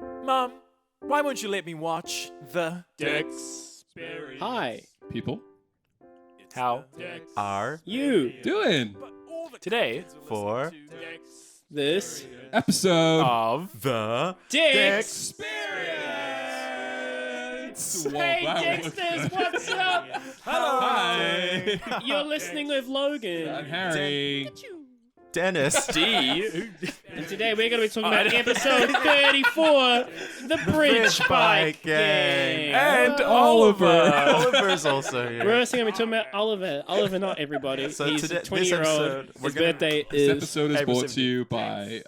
Mom, why won't you let me watch the Dexperience. Hi, People How Are you. doing today for This episode of the Dex. Dexperience. Hey Dexters, what's up? Hi. You're listening with I'm Logan. Harry. Dennis. D. And today we're going to be talking about episode 34, the Bridge Bike Gang. And Oliver. Oliver's also here. We're also going to be talking about Oliver. Oliver, not everybody. So He's today- a this 20-year-old. episode, we're His gonna- birthday This is... episode is April brought to 17th. you by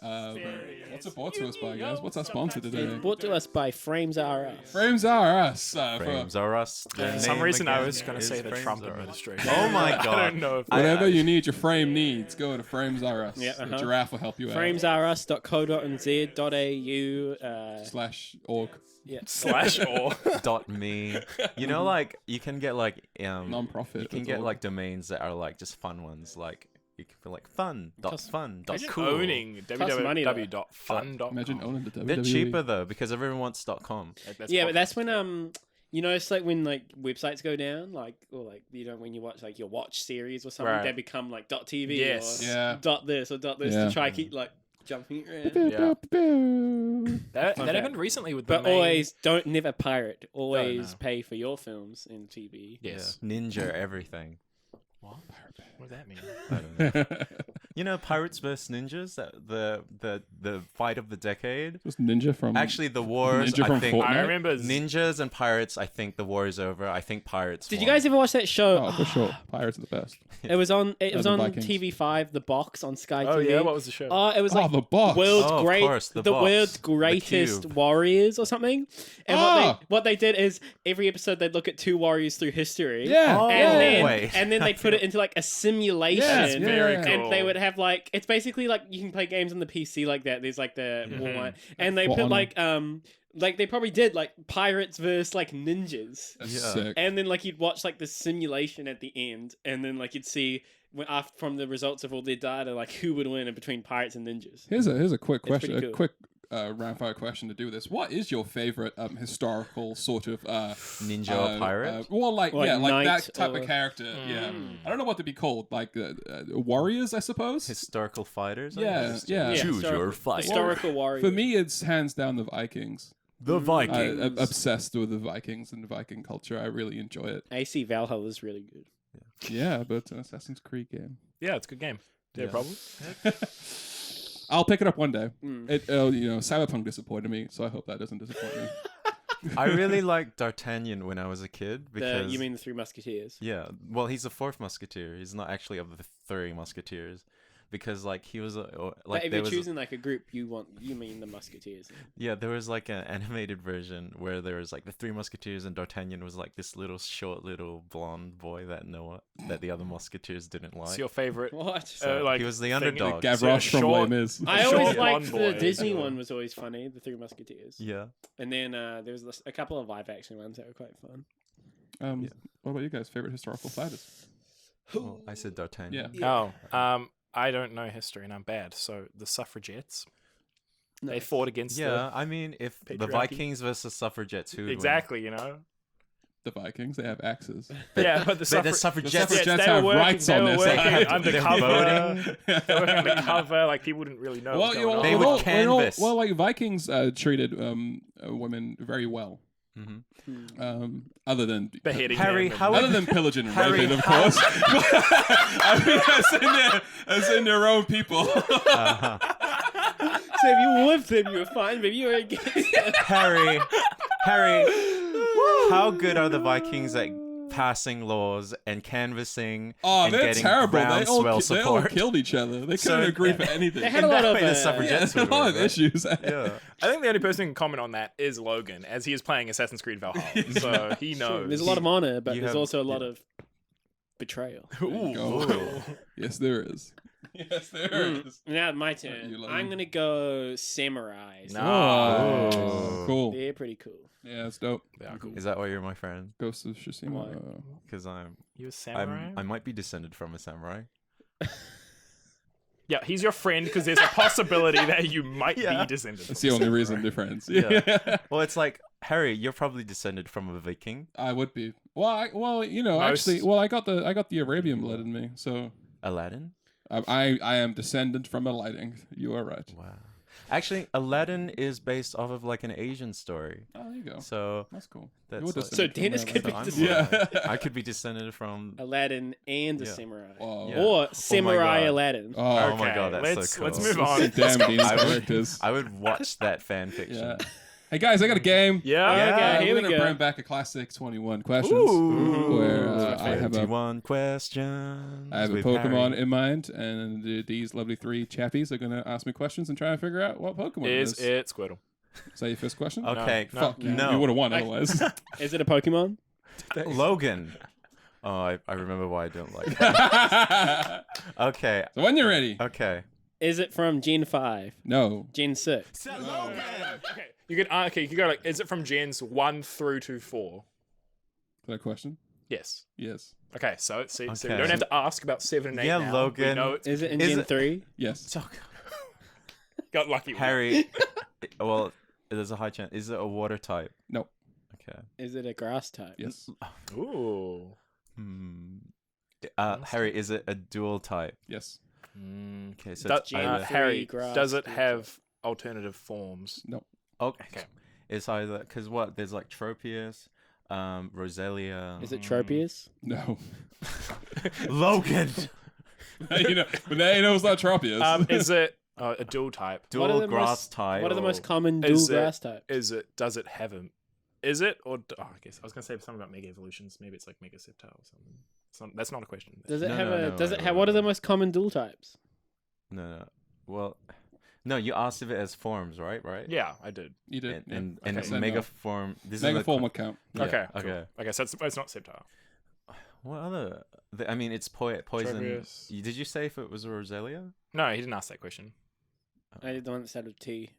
what's it brought to us by, guys? What's our sponsor today? Brought to us by Frames R Us. Frames are us. Frames are us. The For some name reason, I again was going to is say the Frames Trump Are Us. administration. Oh my god. I don't know if Whatever you need, your frame needs, go to Frames R Us. Yeah, The giraffe will help you out. FramesRUs.co.nz.au. /org. Yeah. /or. .me. You know, like you can get like Non-profit. you can that's get all. like domains that are like just fun ones. Like you can feel like fun. Cost- Fun. Imagine Cool. owning Costs money, though. www.fun.com. Imagine owning the WWE. A bit cheaper though because everyone wants .com. Yeah, but that's when you know, it's like when like websites go down, like or like you know when you watch like your watch series or something, Right. they become like .tv Yes. or Yeah. .this or .this Yeah. to try keep like jumping around. Yeah. Boo. That Okay. happened recently with the But main... always never pirate. Always no. pay for your films in TV. Yes. Yeah. Ninja everything. What? What does that mean? I don't know. You know, Pirates vs Ninjas. That the fight of the decade. Was Ninja from Actually, the wars. Ninja I from think Fortnite? I remember... ninjas and pirates. I think the war is over. I think pirates. Did you won. guys ever watch that show? Oh, for sure. Pirates are the best. It was on. It was the on Vikings. TV5, The Box on Sky Oh, TV. yeah? What was the show? Oh, it was like The box. world's Oh, of course, the box. world's The greatest cube. warriors or something. And Ah! what they did is every episode they'd look at two warriors through history. Yeah. Oh, And wait. then they'd put it into like a simulation. Yes, yeah, very yeah. cool. And they would have like it's basically like you can play games on the PC like that. There's like the war one, and they For put Honor. like they probably did like pirates versus like ninjas. That's Yeah. sick. And then like you'd watch like the simulation at the end, and then like you'd see after from the results of all their data like who would win between pirates and ninjas. Here's a quick It's question. pretty A cool. quick round fire question to do with this. What is your favorite historical sort of Ninja or pirate? well, like Like yeah, like knight that type or- of character. Yeah, I don't know what to be called. Like warriors, I suppose. Historical fighters. I Yeah, guess. yeah. Choose historical- your fight. Historical warriors. For me, it's hands down the Vikings. The Vikings. I'm obsessed with the Vikings and the Viking culture. I really enjoy it. AC Valhalla is really good. Yeah, but it's an Assassin's Creed game. Yeah, it's a good game. Do you have a problem? I'll pick it up one day. Mm. Cyberpunk disappointed me, so I hope that doesn't disappoint me. I really liked D'Artagnan when I was a kid because You mean the Three Musketeers? yeah, well, he's the fourth musketeer. He's not actually of the three musketeers because like he was But like if there you're was choosing like a group, you mean the Musketeers. yeah there was like an animated version where there was like the three musketeers and D'Artagnan was like this little short little blonde boy that the other musketeers didn't like. It's your favorite... What? So like, he was the thing- underdog. Gavroche from short- Les Mis. I Short always liked blonde the boy. Disney one was always funny, the Three Musketeers. Yeah. And then there was a couple of live action ones that were quite fun. Yeah. What about you guys? Favorite historical fighters? Well, I said D'Artagnan. Yeah. Oh, I don't know history and I'm bad. So the suffragettes, they Nice. fought against Yeah, I mean, if the Patriarchy. Vikings versus suffragettes, who the... would win? Exactly, you know? The Vikings. They have axes. Yeah, but the But the suffragettes... suffragettes, suffragettes they were have working, rights they on were their working side. undercover. voting. They were working undercover. Like people didn't really know. What was going on. They would canvass. Well, like Vikings treated women very well. Mhm. Other than Beheading Harry, them how and- other than pillaging and Harry, raping, of how- course. I mean, as in their own people. Uh-huh. So if you were with them, you were fine. But if you were against them, Harry, how good are the Vikings at passing laws and canvassing Oh, and they're getting terrible. They groundswell all, they all support? killed each other. They couldn't So- agree for anything. they had In a lot that of way, the uh, suffragettes yeah, would a lot win, of right? issues. Yeah. I think the only person who can comment on that is Logan, as he is playing Assassin's Creed Valhalla, so he knows. there's a lot of honor, but You there's have- also a lot yeah. of betrayal. Ooh. Go. Yes, there is. Yes, there is. Now my You turn. love I'm me. gonna go samurais. Nice. Oh, cool. They're pretty cool. Yeah, it's dope. They are cool. Is that why you're my friend? Ghost of Tsushima. Why? Because You a samurai? I might be descended from a samurai. Yeah, he's your friend because there's a possibility that you might be descended. That's from the a only samurai. reason they're friends. Yeah. Well, it's like Harry. You're probably descended from a Viking. I would be. Well, you know, Most- actually, I got the Arabian blood in me, so Aladdin. I am descendant from Aladdin. You are right. Wow. Actually, Aladdin is based off of like an Asian story. Oh, there you go. So That's cool. that's You're like- descendant So from Dennis could be Aladdin. descendant- Yeah. I could be descended from. Aladdin and a Yeah. samurai. Whoa. Yeah. Or Samurai God. Aladdin. Oh my Okay, god, that's let's so cool. move on. Damn these I would, characters. I would watch that fan fiction. Yeah. Hey guys, I got a game. Yeah. Okay, here I'm we gonna go. bring back a classic 21 questions. Ooh. Where I have a 21 questions. I have a with Pokemon Harry. in mind, and these lovely three chappies are gonna ask me questions and try and figure out what Pokemon it Is is. it Squirtle? Is that your first question? Okay, No, Fuck you. no. You would have won I- otherwise. Is it a Pokemon? Logan. Oh, I remember why I don't like him. so Okay, when you're ready. okay. Is it from Gen 5? No. Gen 6? Logan! Okay, you can go like, is it from gens 1 through to 4? Is that a question? Yes. Yes. Okay, so we Okay. don't have to ask about 7 and 8 Yeah, now. Logan. We know it's Is it in Is Gen it- 3? Yes. got lucky. with Harry. Well, there's a high chance. Is it a water type? No. Okay. Is it a grass type? Yes. it. Ooh. Hmm. Harry, is it a dual type? Yes. Okay, so Do- it's either, Harry, grass, does it dual have alternative forms? No. okay. Okay. It's either because what? There's like Tropius, Roselia. Is it Tropius? No. Logan? you know, but now you know it's not Tropius. Is it a dual type? What are Dual the grass most- type. What are the most common Is dual it- grass types? Does it have a? Is it or I guess I was gonna say something about mega evolutions. Maybe it's like mega septile or something. That's not a question. Does it No, have no, a? no, Does wait, it have? wait, What are the wait. most common dual types? No. Well, no. You asked if it has forms, right? Yeah, I did. You did. And yeah. and Okay. mega No. form. This Mega is form would count. Yeah, Okay. Okay. Cool. Okay. So it's not septile. What other? I mean, it's poison. Tropius. Did you say if it was a Roselia? No, he didn't ask that question. I did the one that started with T.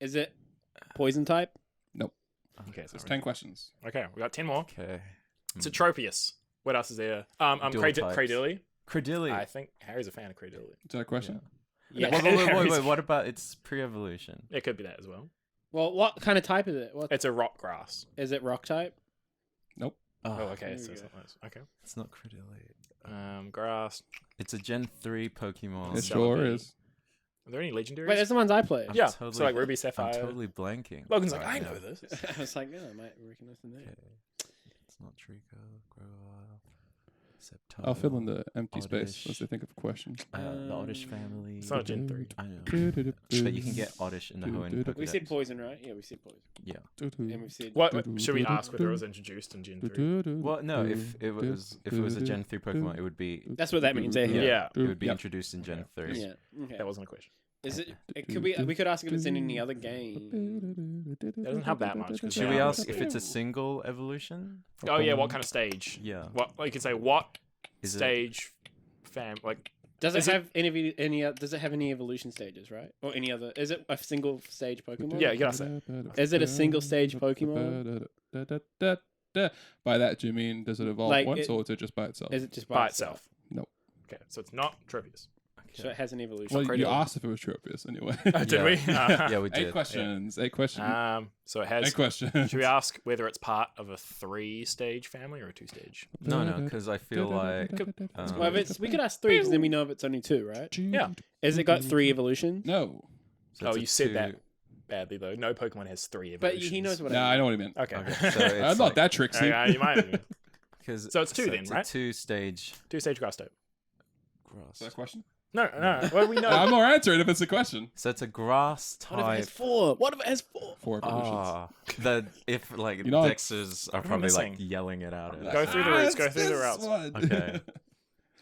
Is it poison type? Okay, So it's so 10 questions. okay, we got 10 more. Okay. It's a Tropius. What else is there? Dual types. Cradilly. Credilli. I think Harry's a fan of Cradilly. Is that a question? Yeah. Wait. What about its pre-evolution? It could be that as well. Well, what kind of type is it? What It's a rock grass. is it? Rock type? Oh, okay. there So we it's go. not those. Okay. It's not Credilli. Grass. It's a Gen 3 Pokemon. It It's sure Celebi. is. Are there any legendaries? Wait, there's the ones I played. yeah. totally- So like Ruby, Sapphire. I'm totally blanking. Logan's like, Right I now. know this. I was like, yeah, I might recognize the name. Okay. It's not Trico, Growl, Sceptile. I'll fill in the empty space Oddish. as they think of a question. The Oddish family. It's not Gen 3. I know. But you can get Oddish in the Hoenn Pokedex. We said poison, right? Yeah, we said poison. Yeah. And we said What should we ask whether it was introduced in Gen 3? Well, no. If it was a Gen 3 Pokemon, it would be. that's what that means. Eh? Yeah. It would be Yep. introduced in Gen 3. Yeah. Okay. That wasn't a question. Is it? It could be. We could ask if it's in any other game. It doesn't have that much. 'cause Should they we are- ask if it's a single evolution? Oh yeah, what kind of stage? Yeah. What? Like you can say what Is it- stage? Like Does it Is it- have any? Does it have any evolution stages, right? Or any other? Is it a single stage Pokemon? Yeah, you gotta say. Is it a single stage Pokemon? By that, do you mean does it evolve Like once it- or is it just by itself? Is it just by itself. No. Okay, so it's not Tropius. So it has an evolution. Well, you Cradilly. asked if it was Tropius anyway. Did Yeah. we? Yeah, we did. 8 questions. 8 questions. So it 8 has. questions. Should we ask whether it's part of a 3-stage family or a 2-stage? No, because I feel like. Well, if it's, we could ask 3 because then we know if it's only 2, right? Yeah. Has it got 3 evolutions? No. so Oh, it's a you said two- that badly though. No Pokemon has 3 But evolutions. he knows what No, I I know what he meant. Okay. Okay, so I'm it's not like, that tricksy. You might have. Cause, So it's two then, it's right? A 2-stage 2-stage grass type. grass. Is that a question? No. Well, we know. I'm more answering if it's a question. So it's a grass What if it type. has 4? What if it has 4? 4 evolutions. If like You know, Dexters are probably like missing? yelling it out. Go through the routes, it's go through the this routes. one. Okay.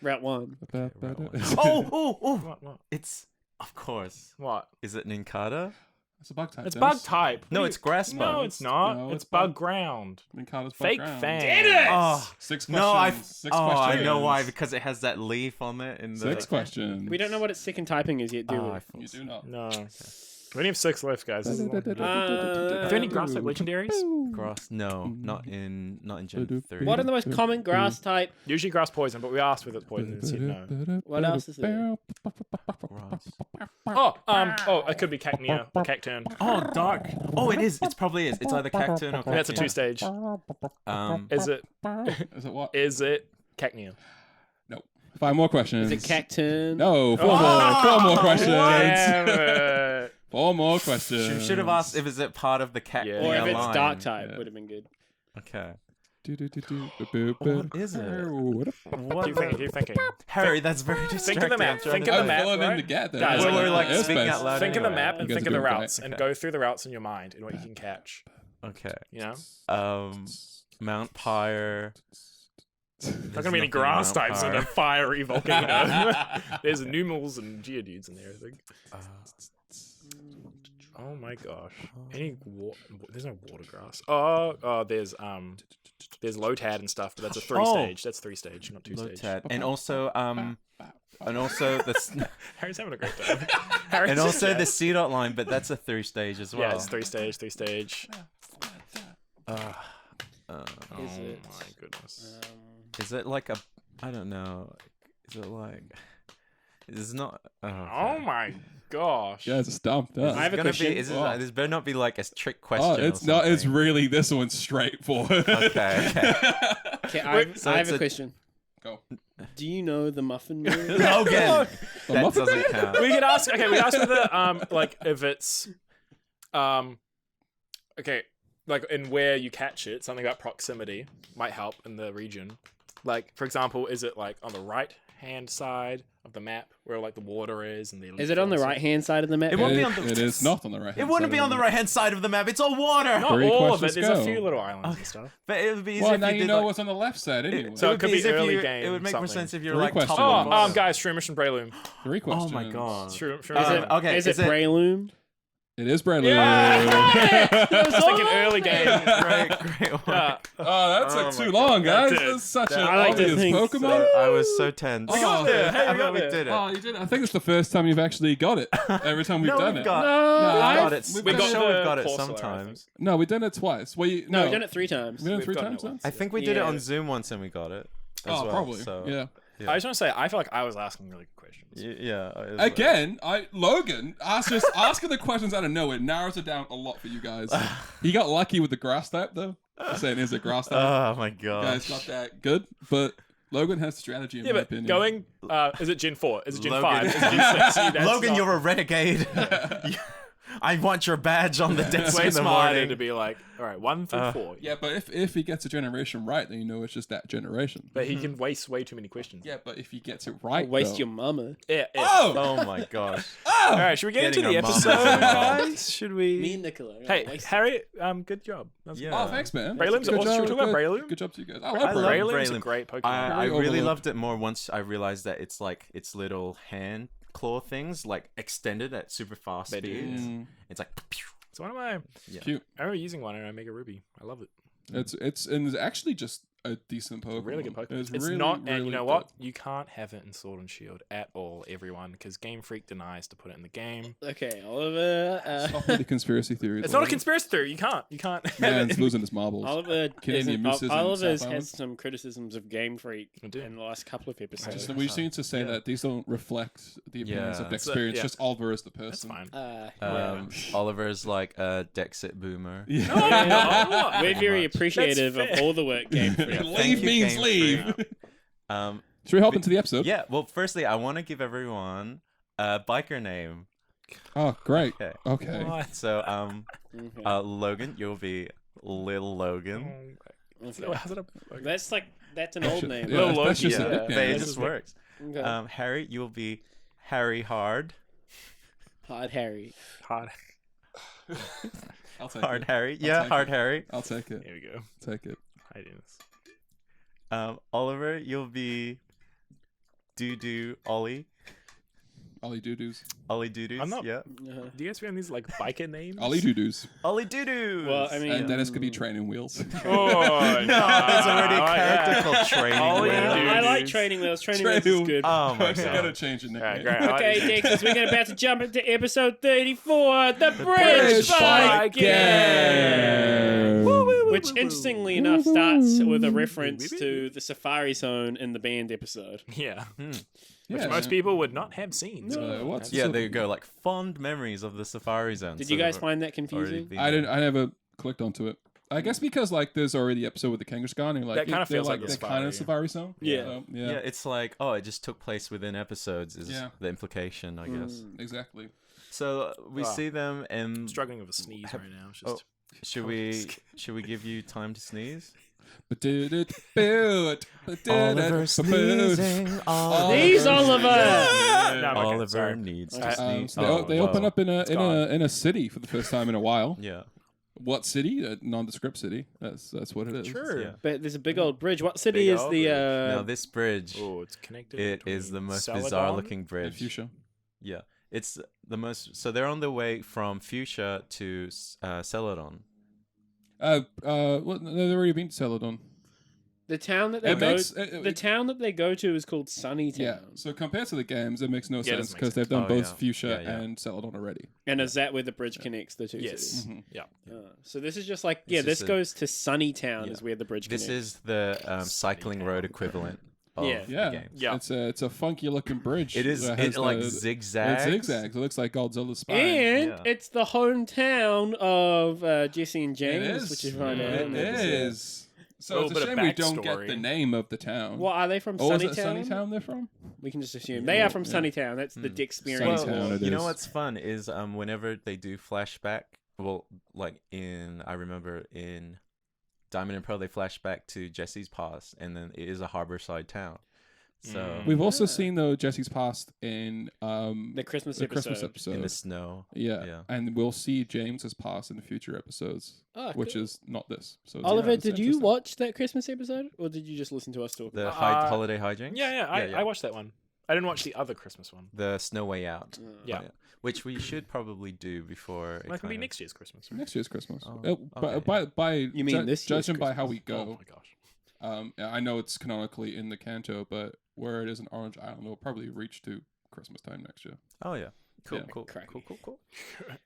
Route 1. Oh! What? It's of course. What? Is it Nincada? It's a bug type. It's Dennis. bug type. No, What it's do you- grass bug. No, it's not. No, it's it's bug bug. ground. Nincada's bug Fake ground. fan. Did it! Oh 6 questions. no! I 6 oh questions. I know why because it has that leaf on it in the 6 questions. We don't know what its second typing is yet, do we? I thought You so. do not. No. We only have 6 left, guys. This is long. Uh, Are there any grass type legendaries? Grass? No, not in Gen 3. What are the most common grass type? Usually grass poison, but we asked whether it's poison and it said no. What else is there? Grass. Oh, it could be Cacnea or Cacturn. Oh, dark. Oh, it is. It's probably is. It's either Cacturn or Cacturn. That's a 2-stage. Is it? Is it what? Is it Cacnea? No. 5 more questions. Is it Cacturn? No, 4 more. 4 more questions. Damn it. 4 more questions. Should have asked if is it part of the Cacnea Or if it's line. dark type, Yeah. would have been good. Okay. What is it? Keep thinking. Harry, that's very Think distracting. of the map. I'm trying Think to of the I'm map. filling in Right? to get there. Guys, Well, like, we're like airspace. speaking out loud. Think of the anyway. map and You guys think are of the doing great. routes and Okay. go through the routes in your mind and what you can catch. Okay. You know? Mount Pyre. Not gonna be any grass types in a fiery volcano. There's Numels and Geodudes in there, I think. Oh my gosh. There's no water grass. There's Lotad and stuff, but that's a 3-stage. That's 3-stage, not 2-stage. Lotad. And also the Harry's having a great time. and also the C dot line, but that's a 3-stage as well. Yeah, it's 3-stage, 3-stage. Is Oh it? my goodness. Is it like a? I don't know. Is it like? It's not. Oh my gosh. Yeah, it's stumped up. I have a gonna question. Be, is it, Oh. this better not be like a trick question. Oh, or it's not. It's something. really this one's straightforward. Okay. Okay, So I have it's a a- question. Go. Do you know the Muffin Man? Logan. That muffin doesn't count. We could ask. Okay, we asked whether like if it's okay, like in where you catch it. Something about proximity might help in the region. Like for example, is it like on the right hand side of the map where like the water is and the Is it on the right hand side of the map? It won't be on the. It is not on the right. It wouldn't be on the right hand side of the map. It's all water. Not 3 all of it. questions There's a go. few little islands and stuff. But it would be easy Well, if now you you did know like, what's on the left side anyway. So it could be easy if early you- game It would make more something. sense if you're 3 like top questions. of the bottom. guys, Shroomish and Breloom. 3 questions. Oh my god. Shroom, Is Shroom. okay, Is is it it- Breloom? It is Bradley. Yeah! I was thinking early game. Great work. Yeah. Oh, that Oh took my too God. long, guys. That did. That's such an I like to obvious think Pokemon. I was so tense. We got there. Hey, we I got thought we there. did it. Oh, you did. I think it's the first time you've actually got it. Every time we've No, done we've it. got. No, We've I've- got it. we've I'm got sure the we've got it Corsair, sometimes. No, we done it twice. Well, No, we've done it 3 times. We done it We've 3 done times it once. then? I think we did it Yeah. on Zoom once and we got it. As Oh, well, probably. So, Yeah. yeah. I just want to say, I feel like I was asking really good questions. Yeah. it was Again, Logan just asking the questions out of nowhere narrows it down a lot for you guys. He got lucky with the grass type though. I'm saying is it grass type? Oh my You god. guys got that good, but Logan has strategy in Yeah, my but opinion. going, is it Gen 4? Is it Gen Logan. 5? Is it Gen 6? That's Logan, not- you're a renegade. I want your badge on the desk way in the smarter morning. to be like, all right, 1 through 4. Yeah, but if he gets a generation right, then you know it's just that generation. But he can waste way too many questions. Yeah, but if he gets it right, Waste though- your mama. Yeah. Oh! Oh my gosh. All right, should we get into Getting the our episode, mum involved. guys? Should Me we? and Nicola. Hey, Waste- Harry, good job. That's Yeah. Oh, thanks, man. Breloom's Good awesome. Should we talk about good- Breloom? Good job to you guys. I I love love Breloom. Breloom's a Breloom. great Pokemon. I Very really overlooked. loved it more once I realized that it's like its little hand claw things like extended at super fast They do. speeds. Mm, It's like It's one of my. yeah. cute. I remember using one in Omega Ruby. I love it. It's actually just a decent Pokemon. Really good Pokemon. It's really, not, and really you know good. what? You can't have it in Sword and Shield at all, everyone, because Game Freak denies to put it in the game. Okay, Oliver. Stop with the conspiracy theories. It's not a Logan. conspiracy theory. You can't. You can't. have Man's it. losing his marbles. Oliver, Canadian mooses and Oliver's South had Island. some criticisms of Game Freak I do. in the last couple of episodes. We just need to say Yeah. that these don't reflect the opinions Yeah. of Dexperience. Yeah. Just Oliver is the That's person. fine. Oliver's like a Dexit boomer. Yeah. No, I'm not. We're very much. appreciative That's of fair. all the work Game Freak. Yeah, Leave thank you, means Game leave. Freak. Should we hop into the episode? Yeah, well, firstly, I want to give everyone a biker name. Oh, great. Okay. Okay. What? So, Okay. Logan, you'll be Little Logan. Okay. How's it That's an old name. Yeah, Little that's Loki, just yeah. a nickname. But it This just is works. Okay. Harry, you'll be Harry Hard. Hard Harry. hard? I'll take Hard it. Harry. Yeah, take Hard it. Harry. I'll take it. Here we go. Take it. Hiding this. Oliver, you'll be Doo Ollie. Ollie Doo-Doos. Ollie Doo I'm not- Yeah. Uh-huh. Do you guys find these like biker names? Ollie Doo-Doos. Ollie Doo Well, I mean, And Dennis could be training wheels. Oh, No, there's already a character yeah. called Training Ollie Wheel. Doo. I like Dudes. training wheels. Training Training wheels is wheels. good. Oh my I gotta god. change the Alright, nickname. great. Okay, Dexters, we're about to jump into episode 34, the Bridge Bridge Fight Fight Game. Game. We're Which, interestingly enough, starts with a reference to the Safari Zone in the band episode. Yeah. Which Yeah. most people would not have seen. So No. What's Yeah, so- there you go. Like fond memories of the Safari Zone. Did So you guys they've find that already confusing? been I there. didn't. I never clicked onto it. I guess because like there's already the episode with the Kangaskhan and like That kinda they're, feels like the they're kind of Safari. Safari Zone. Yeah. So, Yeah, it's like, oh, it just took place within episodes is Yeah. the implication, I guess. Exactly. So we Wow. see them and I'm struggling with a sneeze right now. It's just should we give you time to sneeze? Oliver sneezing. These Oliver! No, I'm okay, Oliver sorry. needs to Okay. sneeze. So they open whoa. up in It's a city for the first time in a while. Yeah. What city? A nondescript city. That's what it is. Sure. Yeah. But there's a big old bridge. What city Big is old the... Now this bridge, Oh, it's connected. it is the between most Celadon? bizarre looking And bridge. Fuchsia. Yeah, it's the most. So they're on their way from Fuchsia to Celadon. Well, no, they've already been to Celadon. The town that they It go... makes the town that they go to is called Sunnytown. yeah. So compared to the games, it makes no Yeah, it sense doesn't make because they've done Oh, both yeah. Fuchsia Yeah, yeah. and Celadon already. And is that where the bridge connects the two Yes. cities? Mhm. Yeah. So this is just like... This Yeah, is this a- goes to Sunnytown Yeah. is where the bridge This connects. is the cycling road equivalent of Yeah. the Yeah. games. Yeah. It's a funky looking bridge. It is. that It has like the- zigzags. It zigzags. It looks like Godzilla's spine. And Yeah. it's the hometown of Jesse and James, It is. which is right Yeah, out. It in the episode. is. So Little it's a bit of shame we don't get backstory. the name of the town. What are they from? Oh, is it Sunnytown? Sunnytown they're from? We can just assume they are from Yeah. Sunnytown. That's the Dexperience. Sunnytown. Well, it you know is. what's fun is whenever they do flashback. Well, like I remember in Diamond and Pearl, they flash back to Jesse's past, and then it is a harborside town. So We've also Yeah. seen though Jesse's past in The Christmas the episode. Christmas episode. in the snow. Yeah. Yeah. And we'll see James's past in the future episodes, Oh, which cool. is not this. So it's- Oliver, it's did you interesting. watch that Christmas episode, or did you just listen to us talk? The about Uh, holiday hijinks. Yeah, I watched that one. I didn't watch the other Christmas one. The Snow Way Out. it? Yeah. Which we should probably do before. Well, it could be next year's Christmas. Right? Next year's Christmas. Oh, But okay. by You mean this year's judging by how we Oh go, my gosh. I know it's canonically in the Kanto, but where it is in Orange Island, it'll probably reach to Christmas time next year. Oh yeah. Cool, Yeah. cool, Cracky. cool.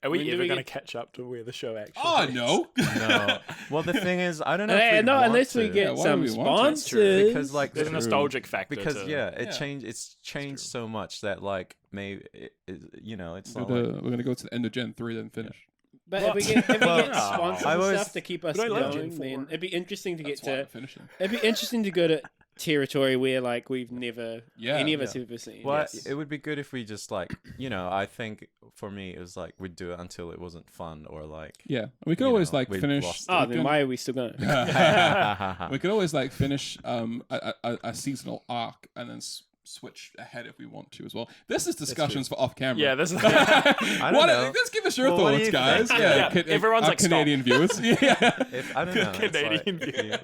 Are we When do ever we going to get- catch up to where the show actually Oh is? no! No. Well, the thing is, I don't know. If Hey, we'd no, want unless we to. get Yeah, why some would we want to? That's true. sponsors. Because, like, There's a True. nostalgic factor. Because to, yeah, it Yeah. changed. It's changed so much that like maybe it's We're not gonna, like we're gonna go to the end of Gen 3 then finish. But What? if we get Well, sponsors I and was- stuff to keep us But I love going, Gen then 4. it'd be interesting to That's get why to. we're finishing. It'd be interesting to go to territory where like we've never Yeah, any of us yeah. have ever seen. Well, Yes. it would be good if we just like I think for me it was like we'd do it until it wasn't fun or like. Yeah, we could You always know, like we've finish. lost Oh, we then can- why are we still going? we could always like finish a seasonal arc and then switch ahead if we want to as well. This is discussions for off camera. Yeah, this is. I don't know. Let's give us your Well, what do thoughts, you guys. think? Yeah, Yeah, everyone's our like, stop. Canadian viewers. Yeah. If I don't know, it's Canadian like, viewers.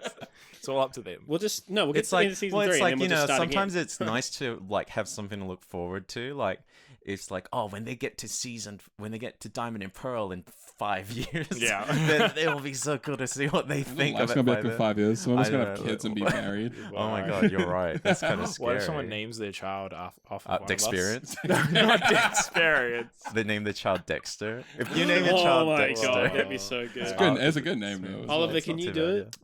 It's all up to them. We'll just no. We'll get It's to the like end of season well, 3 it's like and then we'll just start sometimes again. it's nice to like have something to look forward to. Like it's like when they get to Diamond and Pearl in 5 years, Yeah. then it will be so cool to see what they think Life's of it. gonna be by like in then. 5 years. So I'm just I gonna know. have kids and be married. Oh my god, you're right. That's kind of scary. What if someone names their child off of one of us? Dexperience? No, not Dexperience. They name the child Dexter. If you name your Oh child my Dexter, god, that'd be so good. It's good. It's a good name though. as Oliver, well. can not you too do bad, it?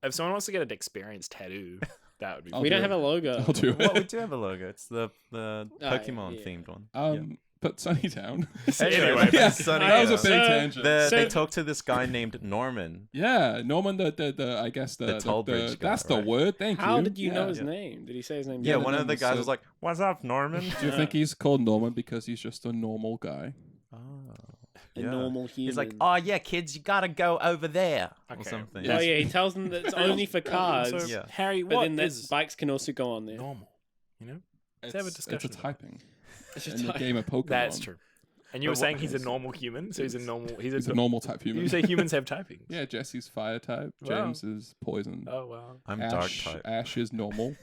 If someone wants to get a Dexperience tattoo, that would be. I'll We do don't it. have a logo. I'll do yeah. Well, we it. do have a logo. It's the Pokemon themed one. But Sunnytown. Anyway, Yeah, Sunny that was a Town. big So- tangent. They So- talked to this guy named Norman. Yeah, Norman, the I guess The toll bridge guy, that's the right? word. Thank you. How did you know Yeah. his name? Did he say his name? Yeah, the one of the numbers, guys so- was like, "What's up, Norman?" Do you think he's called Norman because he's just a normal guy? Oh, A yeah. normal human. He's like, "Oh yeah, kids, you gotta go over there," or Okay. something. Oh yeah, he tells them that it's only for cars. So, Yeah. Harry, But what then that is bikes can also go on there. normal? You know, It's, have a it's discussion a about typing It's in just the like- game of Pokemon. that's true. And you were But saying what- he's a normal human, so he's a normal. He's a normal type human. You say humans have typings. Yeah, Jesse's fire type. Wow. James is poison. Oh wow. I'm Ash, dark type. Ash is normal.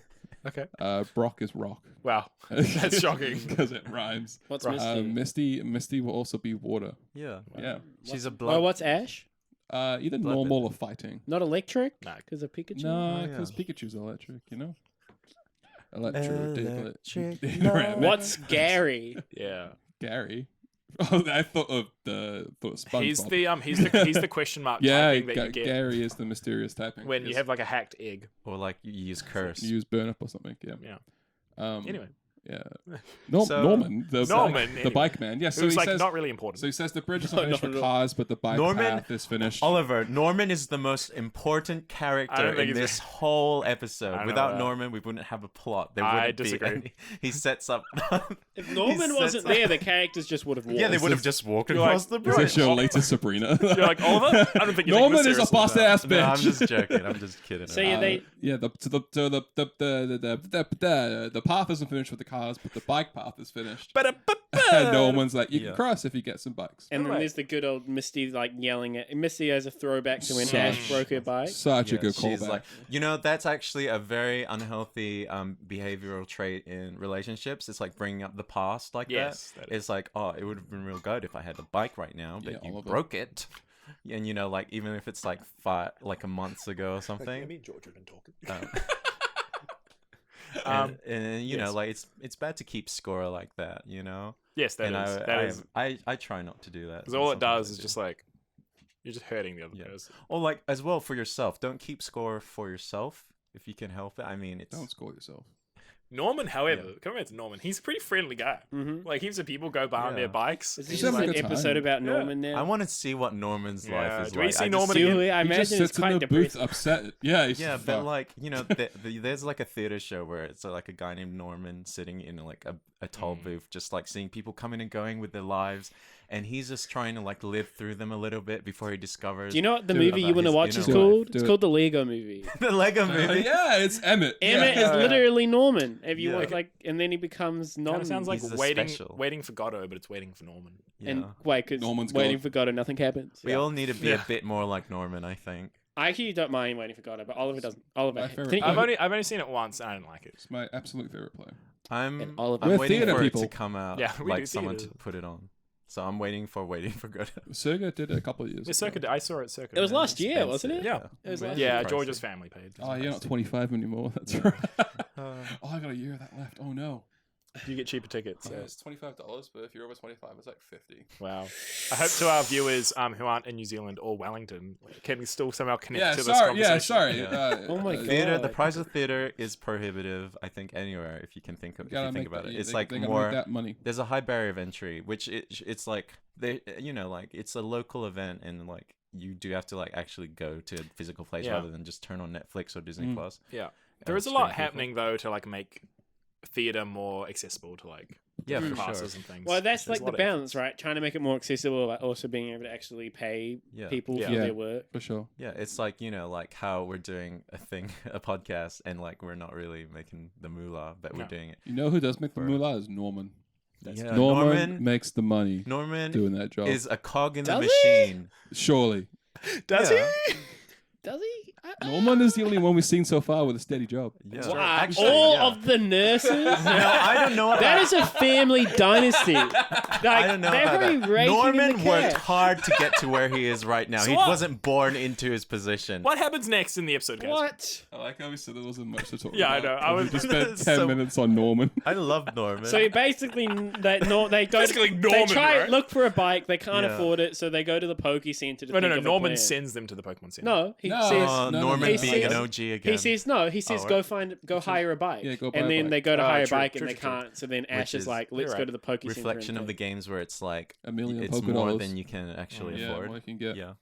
Okay. Brock is rock. Wow. That's shocking. because it rhymes. What's Right. Misty? Misty will also be water. Yeah, Yeah. she's a Well, blood. what's Ash? Either Blood normal or fighting. Not electric? No. Because of Pikachu? No, yeah. because Pikachu's electric, you know? Electric. Electric Diglett. What's Gary? Yeah. Gary? Oh, I thought of SpongeBob. He's the question mark yeah, typing that you get Gary is the mysterious typing. when you have like a hacked egg. Or like you use curse. You use burn up or something. Yeah. Yeah. Anyway. Yeah. So- Norman, the anyway. bike man. Yeah. So It was he like says. not really important. So he says the bridge is not finished for cars, but the bike Norman- path is finished. Oliver, Norman is the most important I character don't think in he's- this whole I episode. don't know Without that. Norman, we wouldn't have a plot. There I wouldn't disagree. be any. He sets up. If Norman sets wasn't up- there, the characters just would have walked. Yeah, they would have just walked You're across like- the Is bridge. this your latest Sabrina? You're like, Oliver? I don't think you're Norman taking is this a boss seriously. ass bitch. No, I'm just joking. I'm just kidding. So yeah, they Yeah, the path isn't finished with the cars, but the bike path is finished. And Norman's like, you can Yeah. cross if you get some bikes. and then Right. there's the good old Misty like yelling at Misty as a throwback to when So- Ash broke her bike. Such a Yeah, good she's callback. like, that's actually a very unhealthy behavioral trait in relationships. It's like bringing up the past like Yes, that. that is. It's like, oh, it would have been real good if I had a bike right now, but Yeah, you all of it. broke it. And like even if it's like a month ago or something. Me and George have been talking. And yes. like it's bad to keep score like that, Yes, that and is. I, That I, is. I try not to do that. Because all it Sometimes does I is do. just like, you're just hurting the other Yeah. person. Or like as well for yourself. Don't keep score for yourself if you can help it. I mean, it's Don't score yourself. Norman, however, coming back to Norman, he's a pretty friendly guy. Mm-hmm. Like, heaps of people go by on Yeah. their bikes. Is He's this just having an a good time. episode about Yeah. Norman now? I want to see what Norman's Yeah, life is do we like. see I Norman just, again? I He imagine just it's sits in quite the booth depressing. upset. Yeah, he's Yeah, just but fucked. like there's like a theater show where it's like a guy named Norman sitting in like a toll booth, just like seeing people coming and going with their lives, and he's just trying to like live through them a little bit before he discovers Do you know what the Do it. movie you About want to his watch is inner called? life. It's Do called the Lego Movie. the Lego movie. yeah, it's Emmett. Emmett yeah. is literally Norman. If you Yeah. watch, like, and then he becomes Kind Norman. of sounds like He's the waiting special. for Godot, but it's waiting for Norman. And Yeah. wait, because Norman's waiting God. for God and nothing happens. We all need to be Yeah. a bit more like Norman, I think. I actually don't mind waiting for God, but Oliver doesn't. Oliver, My favorite think- part. I've only seen it once and I didn't like it. It's my absolute favorite play. I'm And all of I'm We're waiting theater for people. it to come out. Yeah, we do like someone theater. to put it on. So I'm waiting for good. Sega did it a couple of years The ago. Circuit, I saw it at Circuit. It was Yeah. last year, wasn't it? Yeah. It was Man, last Yeah, pricey. George's family paid. Oh, you're not 25 anymore. That's right. Oh, I got a year of that left. Oh no. You get cheaper tickets. Yeah, So. it's $25, but if you're over 25, it's like 50. Wow. I hope to our viewers who aren't in New Zealand or Wellington can still somehow connect Yeah, to this sorry. conversation. Yeah, sorry. Yeah. Oh my God. Theater, the price of theater is prohibitive. I think anywhere if you can think of if you think about it, it's like they gotta more. make that money. There's a high barrier of entry, which it's like they like it's a local event and like you do have to like actually go to a physical place Yeah. rather than just turn on Netflix or Disney Mm. Plus. Yeah. There is a Stream lot people. happening though to like make theater more accessible to like Yeah, different for sure. classes and things. Well, that's There's like a the lot of balance, right? Trying to make it more accessible, but also being able to actually pay Yeah. people Yeah. for Yeah. their work. For sure. Yeah, it's like like how we're doing a podcast, and like we're not really making the moolah, but we're No. doing it. You know who does make the For- moolah is Norman. Yeah, Norman makes the money Norman doing that job. is a cog in the Does he? machine. Surely. Does Yeah. he? Does he? Norman is the only one we've seen so far with a steady job. Yeah. Wow, Actually, all yeah. of the nurses? I don't know about That is a family dynasty. Like, I don't know they're about very that. raking in Norman the worked cash. hard to get to where he is right now. So he what? wasn't born into his position. What happens next in the episode, guys? What? I like how we said there wasn't much to talk Yeah, I about. know. I We was- just spent 10 So- minutes on Norman. I love Norman. So basically, they don't. Basically they Norman, try right? look for a bike. They can't Yeah. afford it, so they go to the Poke Center to No, think of a Norman plan. sends them to the Pokemon Center. No, he No. says. Oh, no, Norman he being an says- OG again. He says no. He says right. go hire a bike. Yeah, go buy and a then bike. they go to Oh, hire true, a bike true, and they true, true. can't. So then Ash Which is like, let's you're go right. to the Poke Center. reflection and of the pay. games where it's like A million it's polka more dollars. than you can actually Yeah, afford. what you can get. Yeah.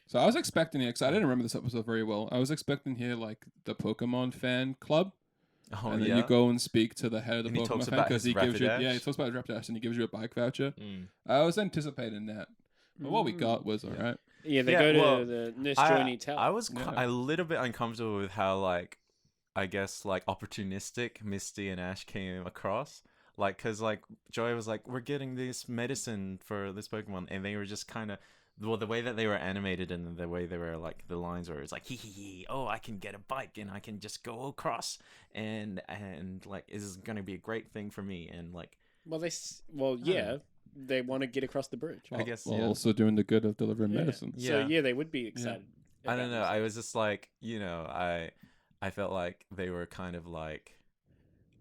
So I was expecting here, because I didn't remember this episode very well. I was expecting here, like, the Pokemon fan club. Oh and then yeah. you go and speak to the head of the And he Pokemon talks fan about because his he gives you, Rapidash. he talks about his Rapidash and he gives you a bike voucher. Mm. I was anticipating that. But what we got was all right. Yeah, they Yeah, go to well, the Nurse I Journey Tower. I was Yeah. a little bit uncomfortable with how like I guess like opportunistic Misty and Ash came across. Like, cause like Joy was like, we're getting this medicine for this Pokemon, and they were just kind of. Well, the way that they were animated and the way they were like the lines were, it's like hee hee hee. Oh, I can get a bike and I can just go across, and like this is gonna be a great thing for me. And like yeah, they want to get across the bridge. I guess While yeah. also doing the good of delivering Yeah. medicine. So Yeah. yeah, they would be excited. I don't about know. this. I was just like, I felt like they were kind of like,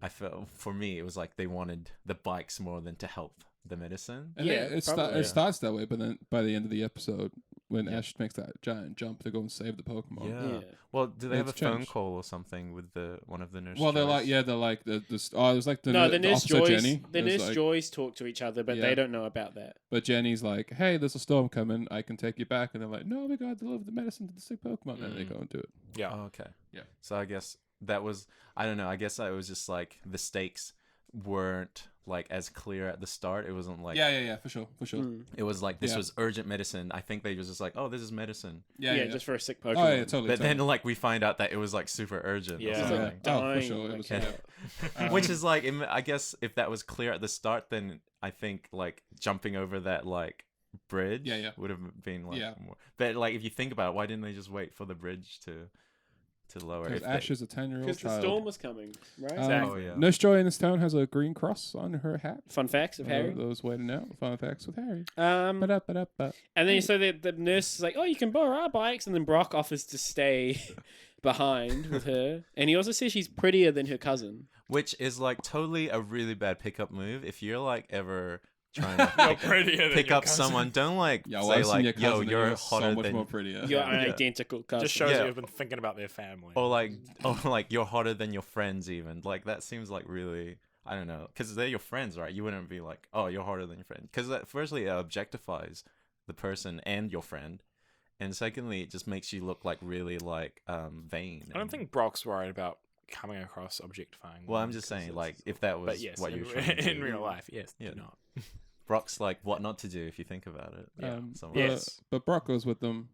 I felt for me it was like they wanted the bikes more than to help the medicine. And Yeah, probably. it starts that way, but then by the end of the episode, when Ash makes that giant jump to go and save the Pokemon. Yeah. Well, do they have a It's phone changed. call or something with one of the nurse? Well, they're like, Joys? they're like it was like the No, the the nurse officer Joys. Jenny. The It was nurse like- Joys talk to each other, but Yeah. they don't know about that. But Jenny's like, hey, there's a storm coming. I can take you back. And they're like, no, we gotta deliver the medicine to the sick Pokemon. And they go and do it. Yeah. Oh, okay. Yeah. So I guess that was, I don't know. I guess it was just like the stakes weren't like as clear at the start. It wasn't like Yeah, for sure. Mm. it was like this Yeah. was urgent medicine. I think they was just like, oh, this is medicine. Yeah, just for a sick Pokemon. Oh yeah, totally. But then like we find out that it was like super urgent. Yeah. Or It's something. like oh, for dying, sure. It like, was, yeah. Which is like, I guess if that was clear at the start, then I think like jumping over that like bridge Yeah. would have been like Yeah. more. But like if you think about it, why didn't they just wait for the bridge to lower? because If Ash is a 10-year-old Because the child. storm was coming, right? Oh, yeah. Nurse Joy in this town has a green cross on her hat. Fun facts of Harry. Those way to know. Fun facts with Harry. And then so the nurse is like, "Oh, you can borrow our bikes," and then Brock offers to stay behind with her, and he also says she's prettier than her cousin. Which is like totally a really bad pickup move. If you're like ever trying to You're prettier than pick your up cousin. someone, don't like Yeah, say I've seen like, your cousin and yo, you're so hotter much than more prettier. You're an Yeah. identical cousin. Just shows Yeah. you've been thinking about their family. or like you're hotter than your friends even. Like that seems like really, I don't know, because they're your friends, right? You wouldn't be like, oh, you're hotter than your friend, because firstly it objectifies the person and your friend, and secondly it just makes you look like really like vain. I don't and- think Brock's worried about coming across objectifying. Well, I'm women, just 'cause saying, it's- like, if that was But yes, what in, you were trying to in do. real life, yes, Yeah. do not. Brock's like what not to do if you think about it. Yeah. Somewhat. Yes. But Brock goes with them.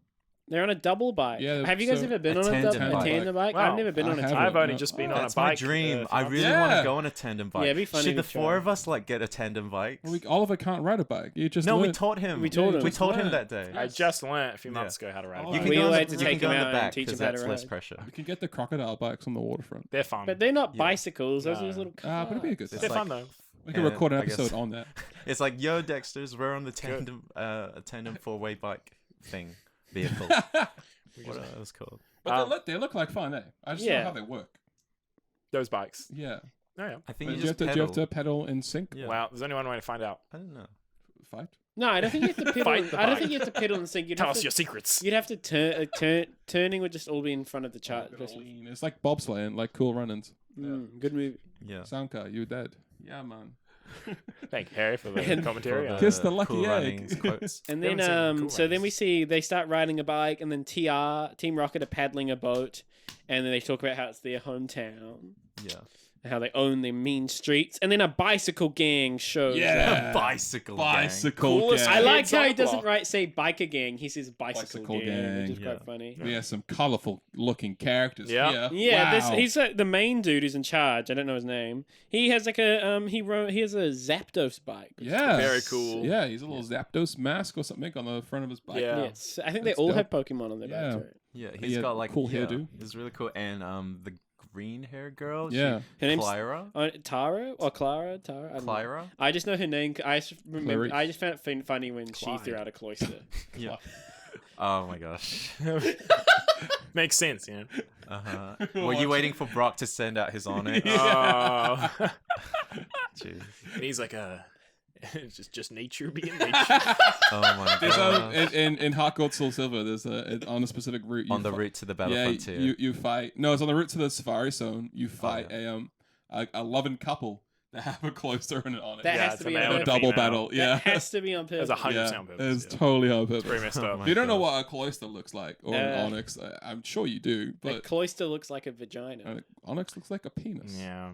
They're on a double bike. Yeah, Have you guys so- ever been A on a tandem bike. tandem bike? Wow. I've never been I on a haven't. tandem. I've only No. just been Oh, on a That's bike. my dream. I for really Yeah. want to go on a tandem bike. Yeah, it'd be funny Should the to four try. of us like get a tandem bike? Oliver can't ride a bike. You just No, we learned. taught him. We told him. We told him Learn. that day. I just learned a few Yeah. months ago how to ride a Oh, bike. You We can go allowed on to the, you take can go him on out the and back teach because him how to that's less ride. pressure. You can get the crocodile bikes on the waterfront. They're fun. But they're not Yeah. bicycles. Those are No. just little But it'd be a good It's They're time. like- fun though. We can and record an I guess- episode on that. It's like, yo, Dexters, we're on the tandem, a tandem 4-way bike thing vehicle. What are those called? But they look like fun, eh? I just don't Yeah. know how they work. Those bikes. Yeah. Oh yeah. I think But you do you, just have to, do you have pedal. to pedal in sync? Yeah. Wow. There's only one way to find out. I don't know. Fight? No, I don't think you have to pedal. Fight the I don't bike. think you have to pedal and sync. You'd Tell have us to, your secrets. you'd have to turning would just all be in front of the chart. It's like bobsleighing, like Cool Runnings. Good movie. Yeah. Sound car, you dead. Yeah, man. Thank you, Harry, for the And- commentary. For on Kiss it. the lucky Cool egg. Runnings quotes. And We then, haven't seen Cool so then we Runnings. see they start riding a bike, and then Team Rocket are paddling a boat, and then they talk about how it's their hometown, Yeah. and how they own their mean streets, and then a bicycle gang shows up. Yeah. Bicycle gang. Bicycle Coolest gang. I like Kids how on he the doesn't block. say biker gang. He says bicycle Bicycle gang, which is gang, quite yeah. funny. We have some colorful looking characters Yeah. here. Yeah, Wow. he's the main dude who's in charge. I don't know his name. He has like a he has a Zapdos bike. Yeah. Very cool. Yeah, he's a little Zapdos mask or something on the front of his bike. Yeah. Yes, I think they That's all dope. have Pokemon on their Yeah. bikes. Right? Yeah, He he's had got like cool yeah, hairdo. It's really cool. And the green hair girl. Yeah. Her name's Clyra. Tara or Clara. Tara. I don't know. Clyra. I just know her name. I just remember. Clarice. I just found it funny when she Clyde. threw out a cloister. Yeah. Oh my gosh. Makes sense, you know. Were you waiting for Brock to send out his Onyx? Oh. Jeez. And he's like, it's just nature being nature. Oh my There's god. in Heart Gold Soul Silver, there's on a specific route. On the route to the Battle yeah, Frontier. you fight. No, it's on the route to the Safari Zone. You fight a loving couple that have a cloister in it on it. That Yeah, has it's to a be male on and a a purpose. double female. battle. Yeah, That has to be on purpose. There's 100% yeah, on purpose. it's yeah. totally on purpose. Very messed Oh up. my If you don't know gosh. what a cloister looks like or an onyx, I'm sure you do. The But cloister looks like a vagina. onyx looks like a penis. Yeah.